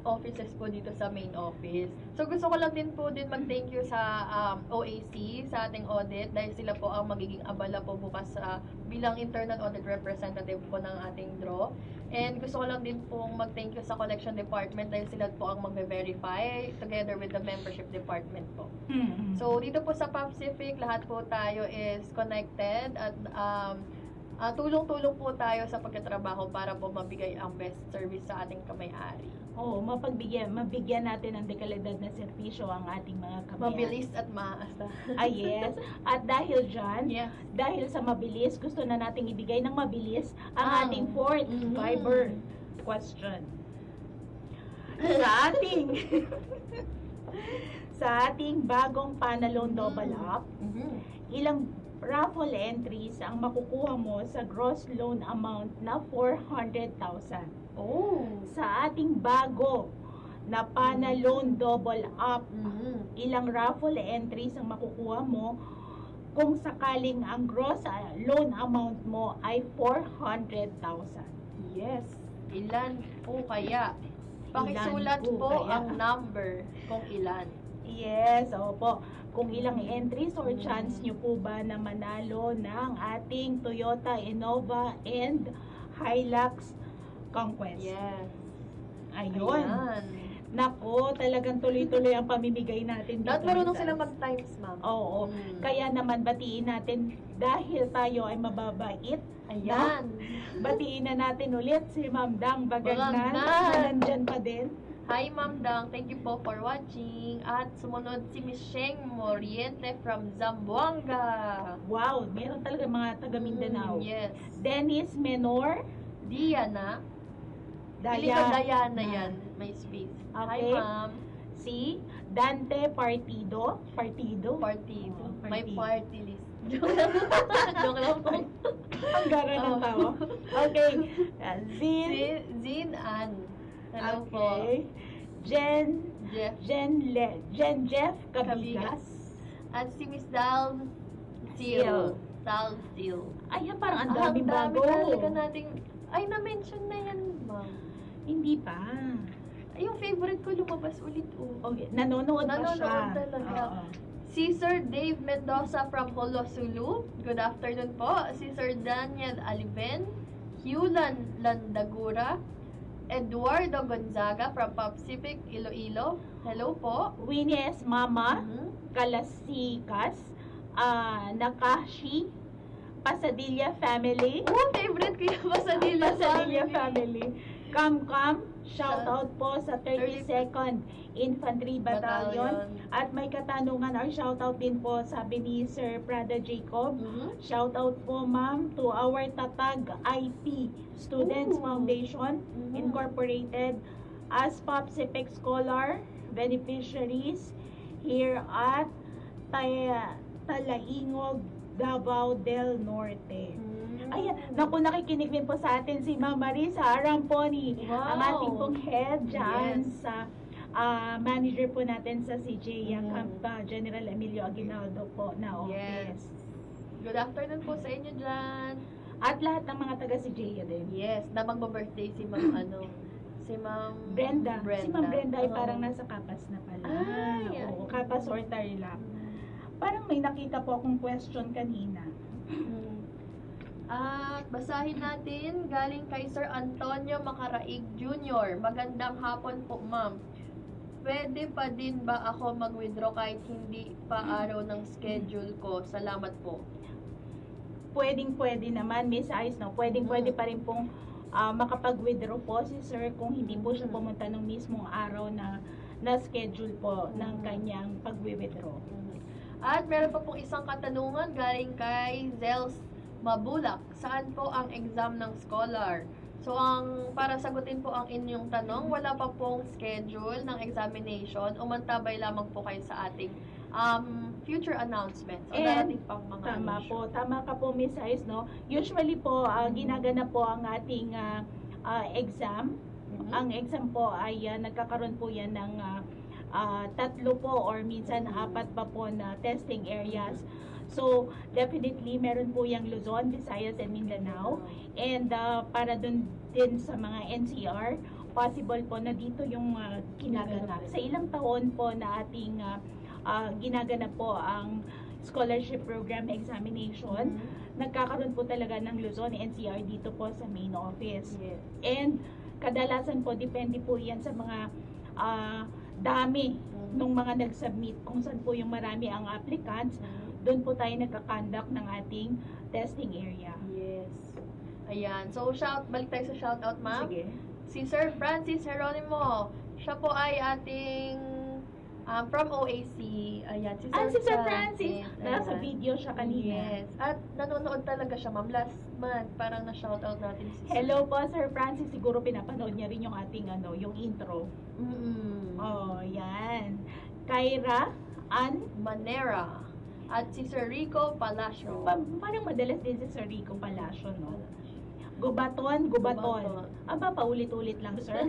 offices po dito sa main office. So gusto ko lang din po mag-thank you sa OAC, sa ating audit, dahil sila po ang magiging abala po bukas bilang internal audit representative po ng ating draw. And gusto ko lang din pong mag-thank you sa collection department dahil sila po ang magbe-verify together with the membership department po. So, dito po sa Popsific, lahat po tayo is connected at tulong-tulong po tayo sa pagkatrabaho para po mabigay ang best service sa ating kamay-ari. Oo, mabigyan natin ng dekalidad na serbisyo ang ating mga kamay-ari. Mabilis at maaasahan. Yes. At dahil dyan, Yes. dahil sa mabilis, gusto na nating ibigay ng mabilis ang Ang ating fourth Viber question. Sa ating sa ating bagong Panalone Double Up, ilang raffle entries ang makukuha mo sa gross loan amount na 400,000. Oh. Sa ating bago na Panalone Double Up, ilang raffle entries ang makukuha mo kung sakaling ang gross loan amount mo ay 400,000. Yes. Ilan po kaya? Pakisulat Ilan po po kaya? ang number kung ilan. Yes, opo. Kung ilang entries or chance nyo po ba na manalo ng ating Toyota Innova and Hilux Conquest. Yes. Ayun. Ayan. Nako, talagang tuloy-tuloy ang pamimigay natin. Dapat dito, marunong Miss sila Alice. mag-times, ma'am. Oo. Kaya naman batiin natin dahil tayo ay mababait. Ayan. Batiin na natin ulit si Ma'am Dang Bagagnan Bagagnan. na nandyan pa din. Hi, Ma'am Dang. Thank you po for watching. At sumunod si Miss Sheng Moriente from Zamboanga. Wow, meron talaga mga taga Mindanao. Yes. Dennis Menor, Diana. Pili ko Daya, Diana yan. May space. Hi, Okay. ma'am. si Dante Partido, Partido. May Partido. party list. Joke lang po. Ang gara ng tao. Okay. Zin, Zin Ann. Hello po. okay. Jen Jeff. Jeff Cabigas. At si Miss Dal Seal. Dal Seal. Ayan, parang ang Ang daming dami bago. talaga nating... Ay, na-mention na yan, ma'am. Hindi pa. Ay, yung favorite ko lumabas ulit, oh. Okay, nanonood pa siya. Nanonood talaga. Oo. Si Sir Dave Mendoza from Holosulu. Good afternoon po. Si Sir Daniel Aliven. Hulan Landagura. Eduardo Gonzaga from Popsipic, Iloilo. Hello po. Winnie's Mama, Mhm. Kalasikas, Nakashi, Pasadilla Family, Oh, favorite ko yung Pasadilla Pasadilla family. Family, Kam, shout out po sa 32nd Infantry Battalion. At may katanungan or shout out din po sabi ni Sir Prada Jacob. Mhm. Shout out po ma'am to our Tatag IP Students Ooh. Foundation Mhm. Incorporated as Popsipic Scholar beneficiaries here at Talaingog, Davao del Norte. Ayan, naku, nakikinig din po sa atin si Ma'am Marisa Aramponi, ang Wow. ating pong head dyan Yes. sa manager po natin sa CJ Camp Mm. General Emilio Aguinaldo po na office. Yes. Good afternoon po sa inyo dyan. At lahat ng mga taga CJ din. Yes, na magba-birthday si Ma'am si Ma'am Brenda. Si Ma'am Brenda ay Oo. parang nasa Kapas na pala. Ay, Oo, ay. Kapas or Tarlac. Parang may nakita po akong question kanina. At basahin natin galing kay Sir Antonio Macaraig Jr. Magandang hapon po, ma'am. pwede pa din ba ako mag-withdraw kahit hindi pa araw ng schedule ko? Salamat po. Pwedeng-pwede naman, Miss Ice, no? Pwedeng-pwede pa rin pong makapag-withdraw po si sir kung hindi po siya pumunta ng mismong araw na schedule po ng kanyang pag-withdraw. At meron pa pong isang katanungan galing kay Zels Mabulak. Saan po ang exam ng scholar? So, para sagutin po ang inyong tanong, wala pa pong schedule ng examination. Umantabay lamang po kayo sa ating future announcements o darating pang mga anunsyo. Tama ka po, Miss Ice, no? Usually po, ginaganap po ang ating exam. Ang exam po ay nagkakaroon po yan ng 3 po or minsan 4 pa po na testing areas. So, definitely, meron po yung Luzon, Visayas, and Mindanao. And para dun din sa mga NCR, possible po na dito yung ginaganap. Sa ilang taon po na ating ginaganap po ang scholarship program examination, nagkakaroon po talaga ng Luzon, NCR dito po sa main office. Yes. And kadalasan po, depende po yan sa mga dami nung mga nag-submit, kung saan po yung marami ang applicants, doon po tayo nagka-conduct ng ating testing area. Yes. Ayan. So, balik tayo sa shoutout, ma'am. Sige. Si Sir Francis Geronimo. Siya po ay ating from OAC. Ayan. Si Sir Francis. Nasa Ayan. video siya kanina. Yes. At nanonood talaga siya, ma'am. Last month, parang na-shoutout natin si Sir. Hello po, Sir Francis. Siguro pinapanood niya rin yung ating yung intro. Oh, yan. Kyra Ann Manera. At si Sir Rico Palacio. Parang madalas din si Sir Rico Palacio, no? Gubaton. Aba, paulit-ulit lang, sir.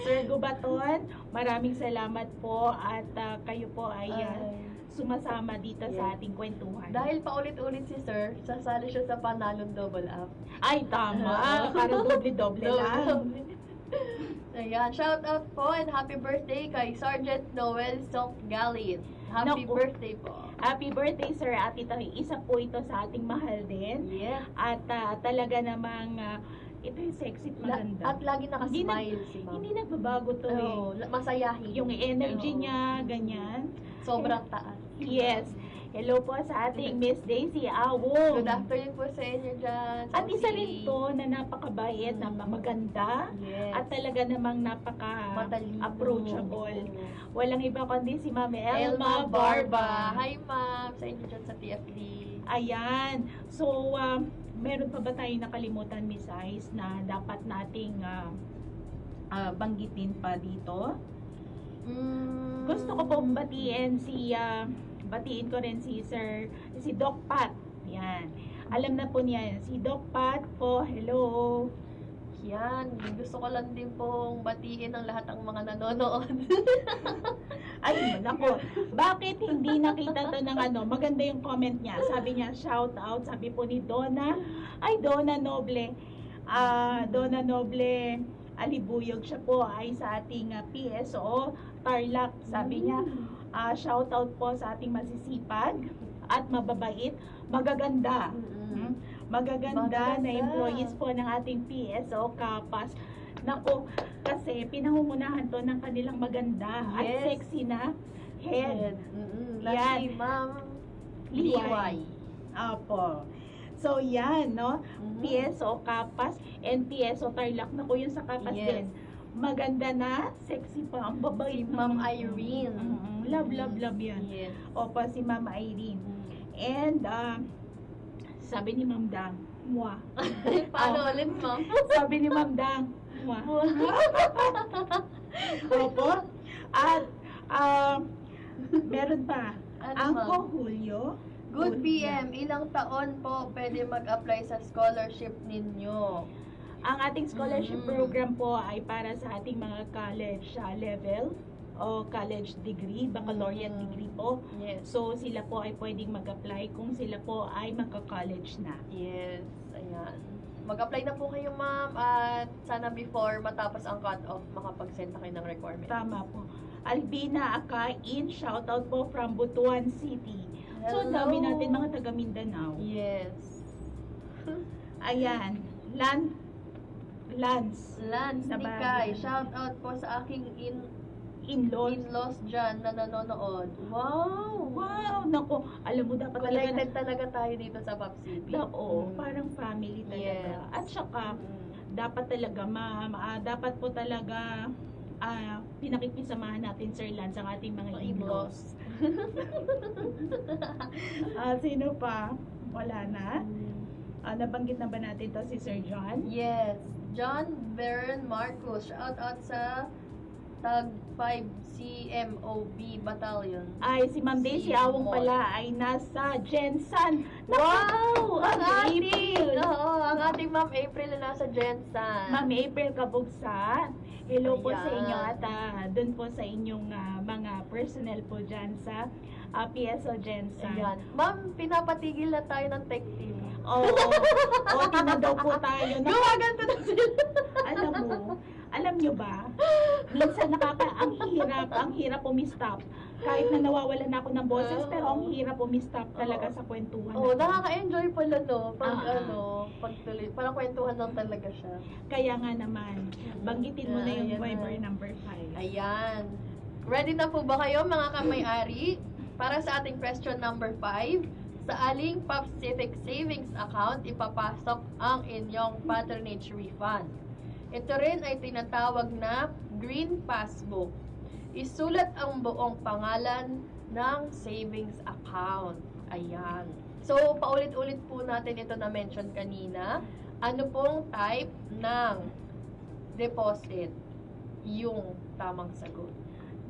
Sir Gubaton, maraming salamat po at kayo po ay sumasama dito sa ating kwentuhan. Dahil paulit-ulit si Sir, sasali siya sa panalong double up. Ay, tama. Parang doble-doble lang. Ayan, shout out po and happy birthday kay Sergeant Noel Sok Galit. Happy Naku. birthday po. Happy birthday, sir. At ito, isa po ito sa ating mahal din. Yes. At talaga namang ito yung sexy at maganda. At lagi nakasmile si ma'am. Hindi nagbabago to eh. Oo, masayahin. Yung energy Oo. niya, ganyan. Sobrang taas. Yes. Hello po sa ating Miss Daisy Awong. Good afternoon po sa inyo dyan. At isa rin to na napakabait, maganda, Yes. at talaga namang Matalino. napaka-approachable. Walang iba kundi si Ma'am Elma Barba. Hi ma'am, sa inyo dyan sa TFD. Ayan. So, meron pa ba tayong nakalimutan, Miss Ice, na dapat nating banggitin pa dito? Gusto ko pong batiin ko rin si Doc Pat. Yan. Alam na po niya, si Doc Pat po, hello. Yan, gusto ko lang din pong batiin ang lahat ng mga nanonood. Ay, nako. Bakit hindi nakita to ng maganda yung comment niya. Sabi niya, shout out. Sabi po ni Donna. Ay, Donna Noble. Donna Noble Alibuyog. Siya po ay sa ating PSO Tarlac. Sabi niya, shout out po sa ating masisipag at mababait, magaganda. Magaganda na employees po ng ating PSO Kapas. Nako, kasi pinangungunahan to ng kanilang maganda at Yes. sexy na head. Yan. Si Ma'am Liway. Apo. So, yan, no? PSO Kapas and PSO Tarlac. Naku, yung sa Kapas Yes. din. Maganda na, sexy pa. Ang babait. Si Ma'am Irene. Love, love, love yan. Yes. Opo, si Ma'am Irene. And, sabi ni Ma'am Dang, mwah. Paano ulit, ma'am? Sabi ni Ma'am Dang, mwah. Opo. At, meron pa. Ano, Angko ma'am? Julio. Good PM, ilang taon po pwede mag-apply sa scholarship ninyo? Ang ating scholarship program po ay para sa ating mga college level o college degree, baccalaureate degree po. Yes. So, sila po ay pwedeng mag-apply kung sila po ay magka-college na. Yes, ayan. Mag-apply na po kayo, ma'am, at sana before matapos ang cut-off, makapag-send na kayo ng requirements. Tama po. Albina Akain, shoutout po from Butuan City. So, ang dami Hello. natin mga taga Mindanao. Yes. Ayan. Lance. Lance Sa Nikay, bagay. shout out po sa aking in-laws. in-laws dyan na nanonood. Wow! Wow, nako, alam mo dapat talaga Connected talaga tayo dito sa Pop City. Oo, parang family talaga. Yes. At saka, Mm. dapat talaga, dapat po talaga pinakikisamahan natin, Sir Lance, ang ating mga in-laws. Sino pa? Wala na? Nabanggit na ba natin to si Sir John? Yes. John Baron Marcos. Shout out sa Tag 5 CMOB Battalion. Ay, si Ma'am Daisy Si Awong Moy. pala ay nasa Jensan. Wow! Ang Ang ating, April! ang ating Ma'am April na nasa Jensan. Ma'am April Kabugsan. Hello po sa Ayan. inyo at doon po sa inyong mga personnel po dyan sa PSO Jensan. Ayan. Ma'am, pinapatigil na tayo ng tech team. Oo. O, tinadaw po tayo. Gumaganto na sila. Alam nyo ba, minsan ang hirap umistop. Kahit na nawawalan na ako ng boses, Oo. pero ang hirap umistop talaga Oo. sa kwentuhan. Oo, natin. nakaka-enjoy pala no. Pag Ah. pag tuloy. Parang kwentuhan lang talaga siya. Kaya nga naman, banggitin mo na yung Ayan na. Viber number 5. Ayan. Ready na po ba kayo mga kamay-ari? Para sa ating question number 5, sa aling Pacific Savings Account ipapasok ang inyong patronage refund? Ito rin ay tinatawag na Green Passbook. Isulat ang buong pangalan ng savings account. Ayan. So, paulit-ulit po natin ito na mention kanina. Ano pong type ng deposit yung tamang sagot?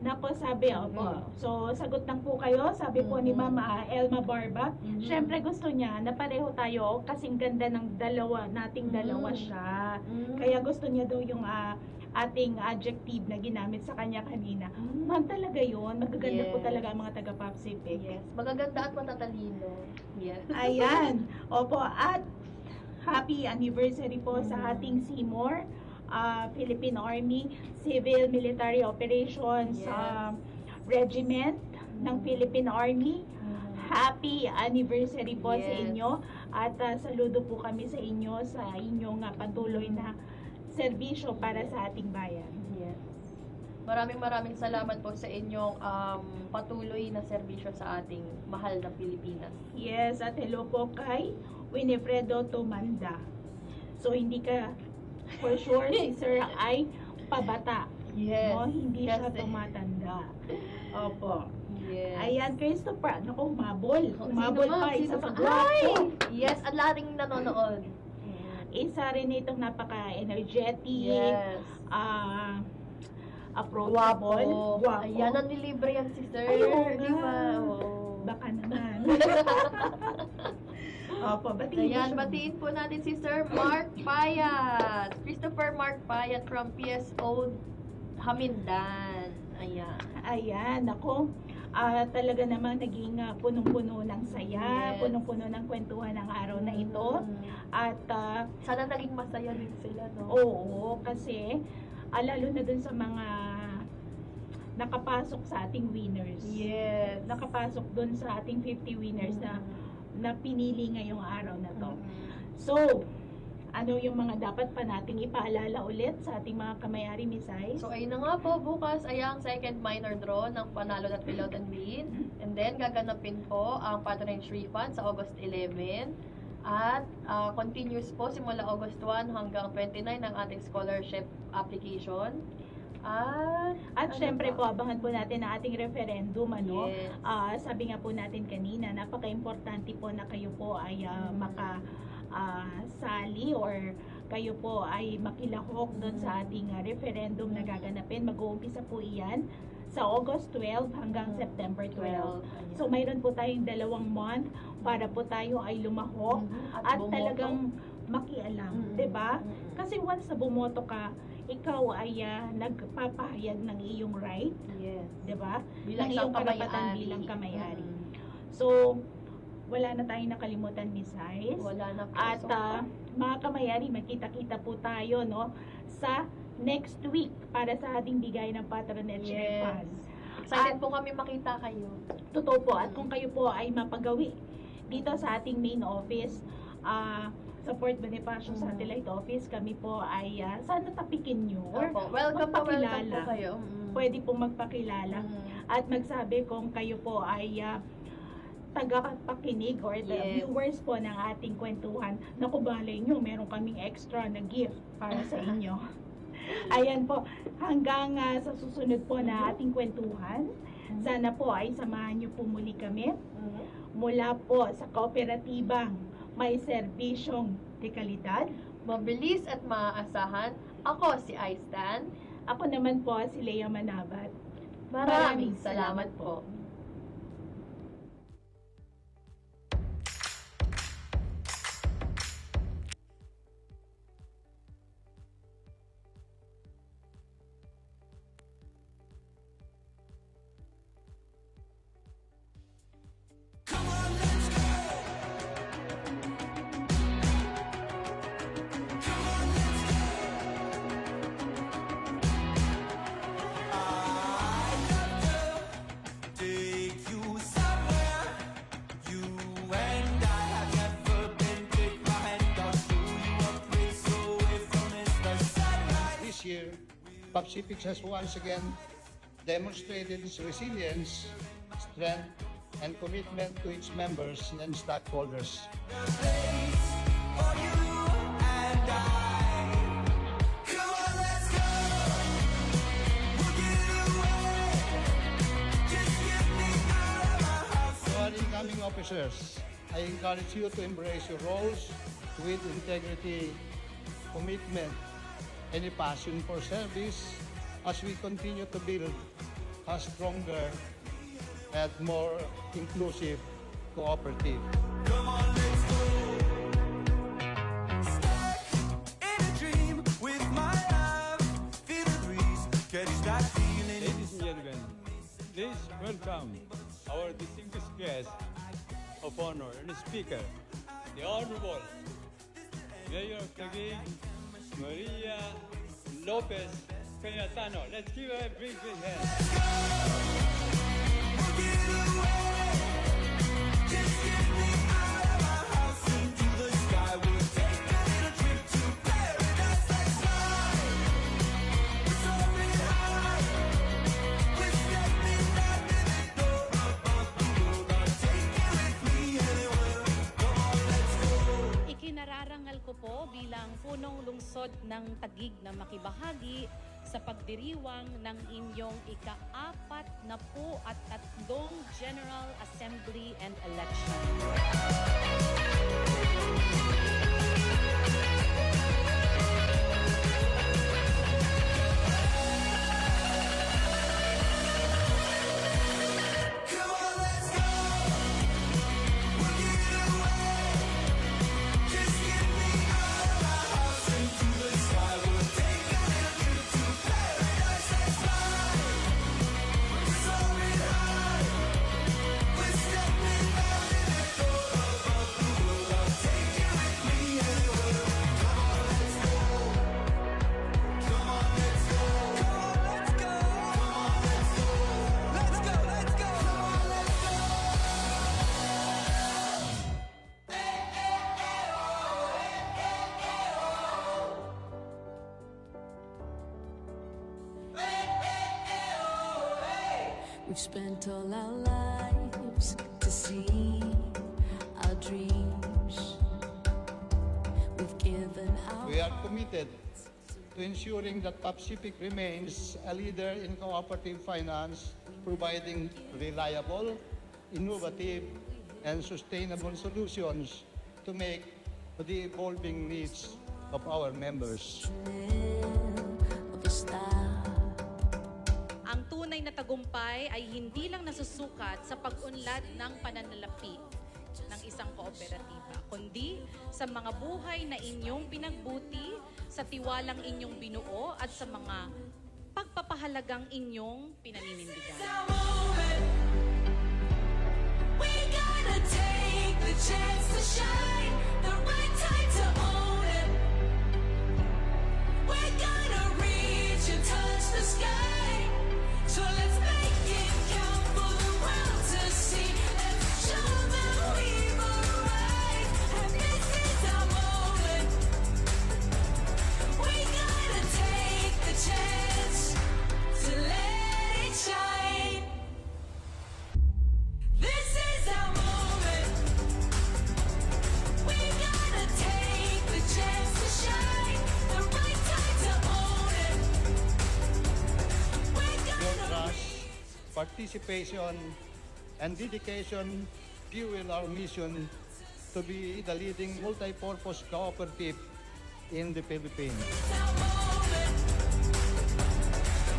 Napo, sabi, opo. So, sagot lang po kayo. Sabi po ni Mama Elma Barba. Siyempre gusto niya na pareho tayo kasing ganda ng nating dalawa siya. Kaya gusto niya daw yung ating adjective na ginamit sa kanya kanina. Man talaga yun. Magaganda po Yes. talaga ang mga taga-Pacific. Yes. Magaganda at matatalino. Yes. Ayan. Opo. At happy anniversary po sa ating Seymour, Philippine Army Civil Military Operations Yes. Regiment ng Philippine Army. Happy anniversary po sa Yes. inyo. At saludo po kami sa inyo sa inyong patuloy na serbisyo para sa ating bayan. Yes. Maraming salamat po sa inyong patuloy na serbisyo sa ating mahal na Pilipinas. Yes, at hello po kay Winifredo Tumanda. So, hindi ka, for sure, si Sir ay pabata. Yes. No? Hindi siya Kasi- tumatanda. Opo. Yes. Ayan, Christopher. Naku, humabol. Sino Humabol ma'am? pa. Isa Sino sa ma'am? gwapo. Yes, at lating nanonood. Isa rin itong napaka-energetic. Yes. Approachable. Gwapo. Ayan, nanlilibre yan si Sir. Ay, oo Di nga. ba? Oo. Baka naman. Opo, batiin mo Ayan, siya. batiin po natin si Sir Mark Payat. Christopher Mark Payat from PSO Hamindan. Ayan. Ayan, ako. Talaga namang naging punong-puno ng saya, Yes. punong-puno ng kwentuhan ng araw na ito. At Sana naging masaya din sila, no? oo, kasi lalo na dun sa mga nakapasok sa ating winners. Yes. Nakapasok dun sa ating 50 winners na pinili ngayong araw na to. So, ano yung mga dapat pa nating ipaalala ulit sa ating mga kamayari, Misay? So, ayun na nga po, bukas ay ang second minor draw ng Panalo at Fill Out and Win. And then, gaganapin po ang patronage refund sa August 11. At continuous po simula August 1 hanggang 29 ng ating scholarship application. At ano syempre pa? po, abangan po natin ang ating referendum, ano? Yes. Sabi nga po natin kanina, napaka-importante po na kayo po ay sali or kayo po ay makilahok doon sa ating referendum na gaganapin. Mag-uumpisa po iyan sa August 12 hanggang September 12. So mayroon po tayong 2 month para po tayo ay lumahok at bumoto. talagang makialam, 'di ba? Kasi once na bumoto ka, ikaw ay nagpapahayag ng iyong right, Yes. 'di ba? Bilang Ng isang iyong karapatan kamay-ari. bilang kamay-ari. Mm. So, wala na tayong nakalimutan, Miss Ice. Wala na po. At So, mga kamayari, magkita-kita po tayo, no, sa next week para sa ating bigay ng patronage Yes. refund. excited po kami makita kayo. Totoo po, at kung kayo po ay mapagawi dito sa ating main office, sa Port Bonifacio Satellite Office. Kami po ay sana tapikin nyo. Opo. Welcome na welcome po kayo. Pwede po magpakilala at magsabi kung kayo po ay tagapakinig or the viewers po ng ating kwentuhan. Naku, balay nyo, meron kaming extra na gift para sa inyo. Ayan po, hanggang sa susunod po na ating kwentuhan, sana po ay samahan nyo po muli kami mula po sa kooperatibang may serbisyong de kalidad. Mabilis at maaasahan. Ako si Aistan. Ako naman po si Lea Manabat. Maraming salamat po. This year, Pacific has once again demonstrated its resilience, strength, and commitment to its members and stockholders. To our incoming officers, I encourage you to embrace your roles with integrity, commitment, and a passion for service as we continue to build a stronger and more inclusive cooperative. Ladies and gentlemen, please welcome our distinguished guest of honor and speaker, the Honorable Mayor of Taguig, Maria Lopez Cayetano. Let's give her a big hand. Ikinararangal ko po bilang punong lungsod ng Taguig na makibahagi sa pagdiriwang ng inyong ika-43 General Assembly and Election. We've spent all our lives to see our dreams. We've given our We are committed to ensuring that Pacific remains a leader in cooperative finance, providing reliable, innovative, and sustainable solutions to make the evolving needs of our members. of a star. Ang tunay na tagumpay ay hindi lang nasusukat sa pag-unlad ng pananalapi ng isang kooperatiba, kundi sa mga buhay na inyong pinagbuti, sa tiwalang inyong binuo at sa mga pagpapahalagang inyong pinaninindigan. We gotta take the chance to shine, the right time to own it. We're gonna reach and touch the sky. So let's make it count for the world to see. Let's show them we've arrived, and this is our moment. participation, and dedication fuel our mission to be the leading multi-purpose cooperative in the Philippines.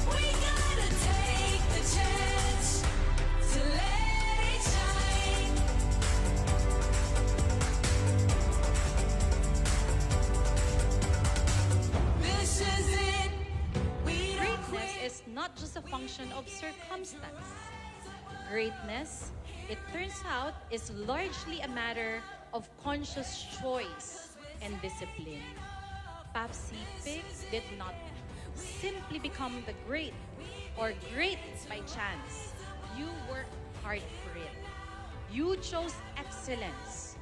We gotta take the chance to let it shine. This is it. We don't Greatness quit. is not just a function of circumstance. Greatness, it turns out, is largely a matter of conscious choice and discipline. Papsi did not simply become the great or great by chance. You worked hard for it. You chose excellence,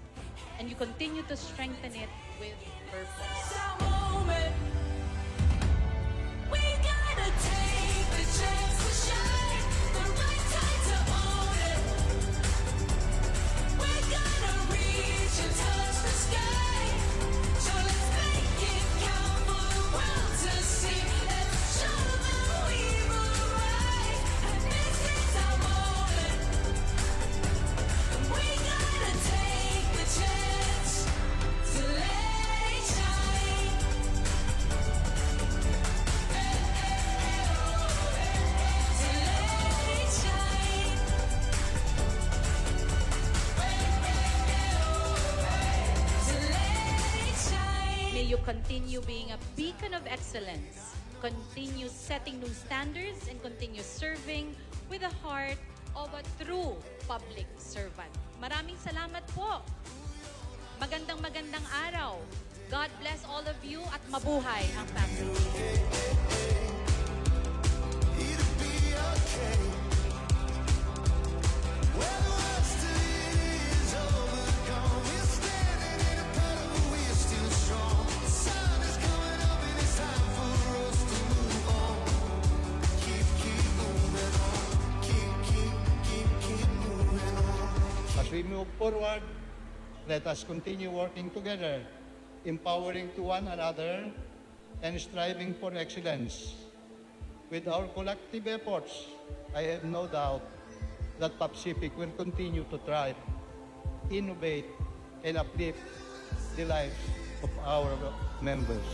and you continue to strengthen it with purpose. Our moment. We gotta take the chance to shine. The right time to own it. We're gonna reach and touch the sky. So let's make it count for the world to see. Let's show them we were right. And this is our moment. We gotta take the chance to let it shine. To let it shine. To let it shine. May you continue being a beacon of excellence, continue setting new standards, and continue serving with the heart of a true public servant. Maraming salamat po. Magandang araw. God bless all of you at mabuhay ang family. As we move forward, let us continue working together, empowering to one another, and striving for excellence. With our collective efforts, I have no doubt that Pacific will continue to thrive, innovate, and uplift the lives of our members.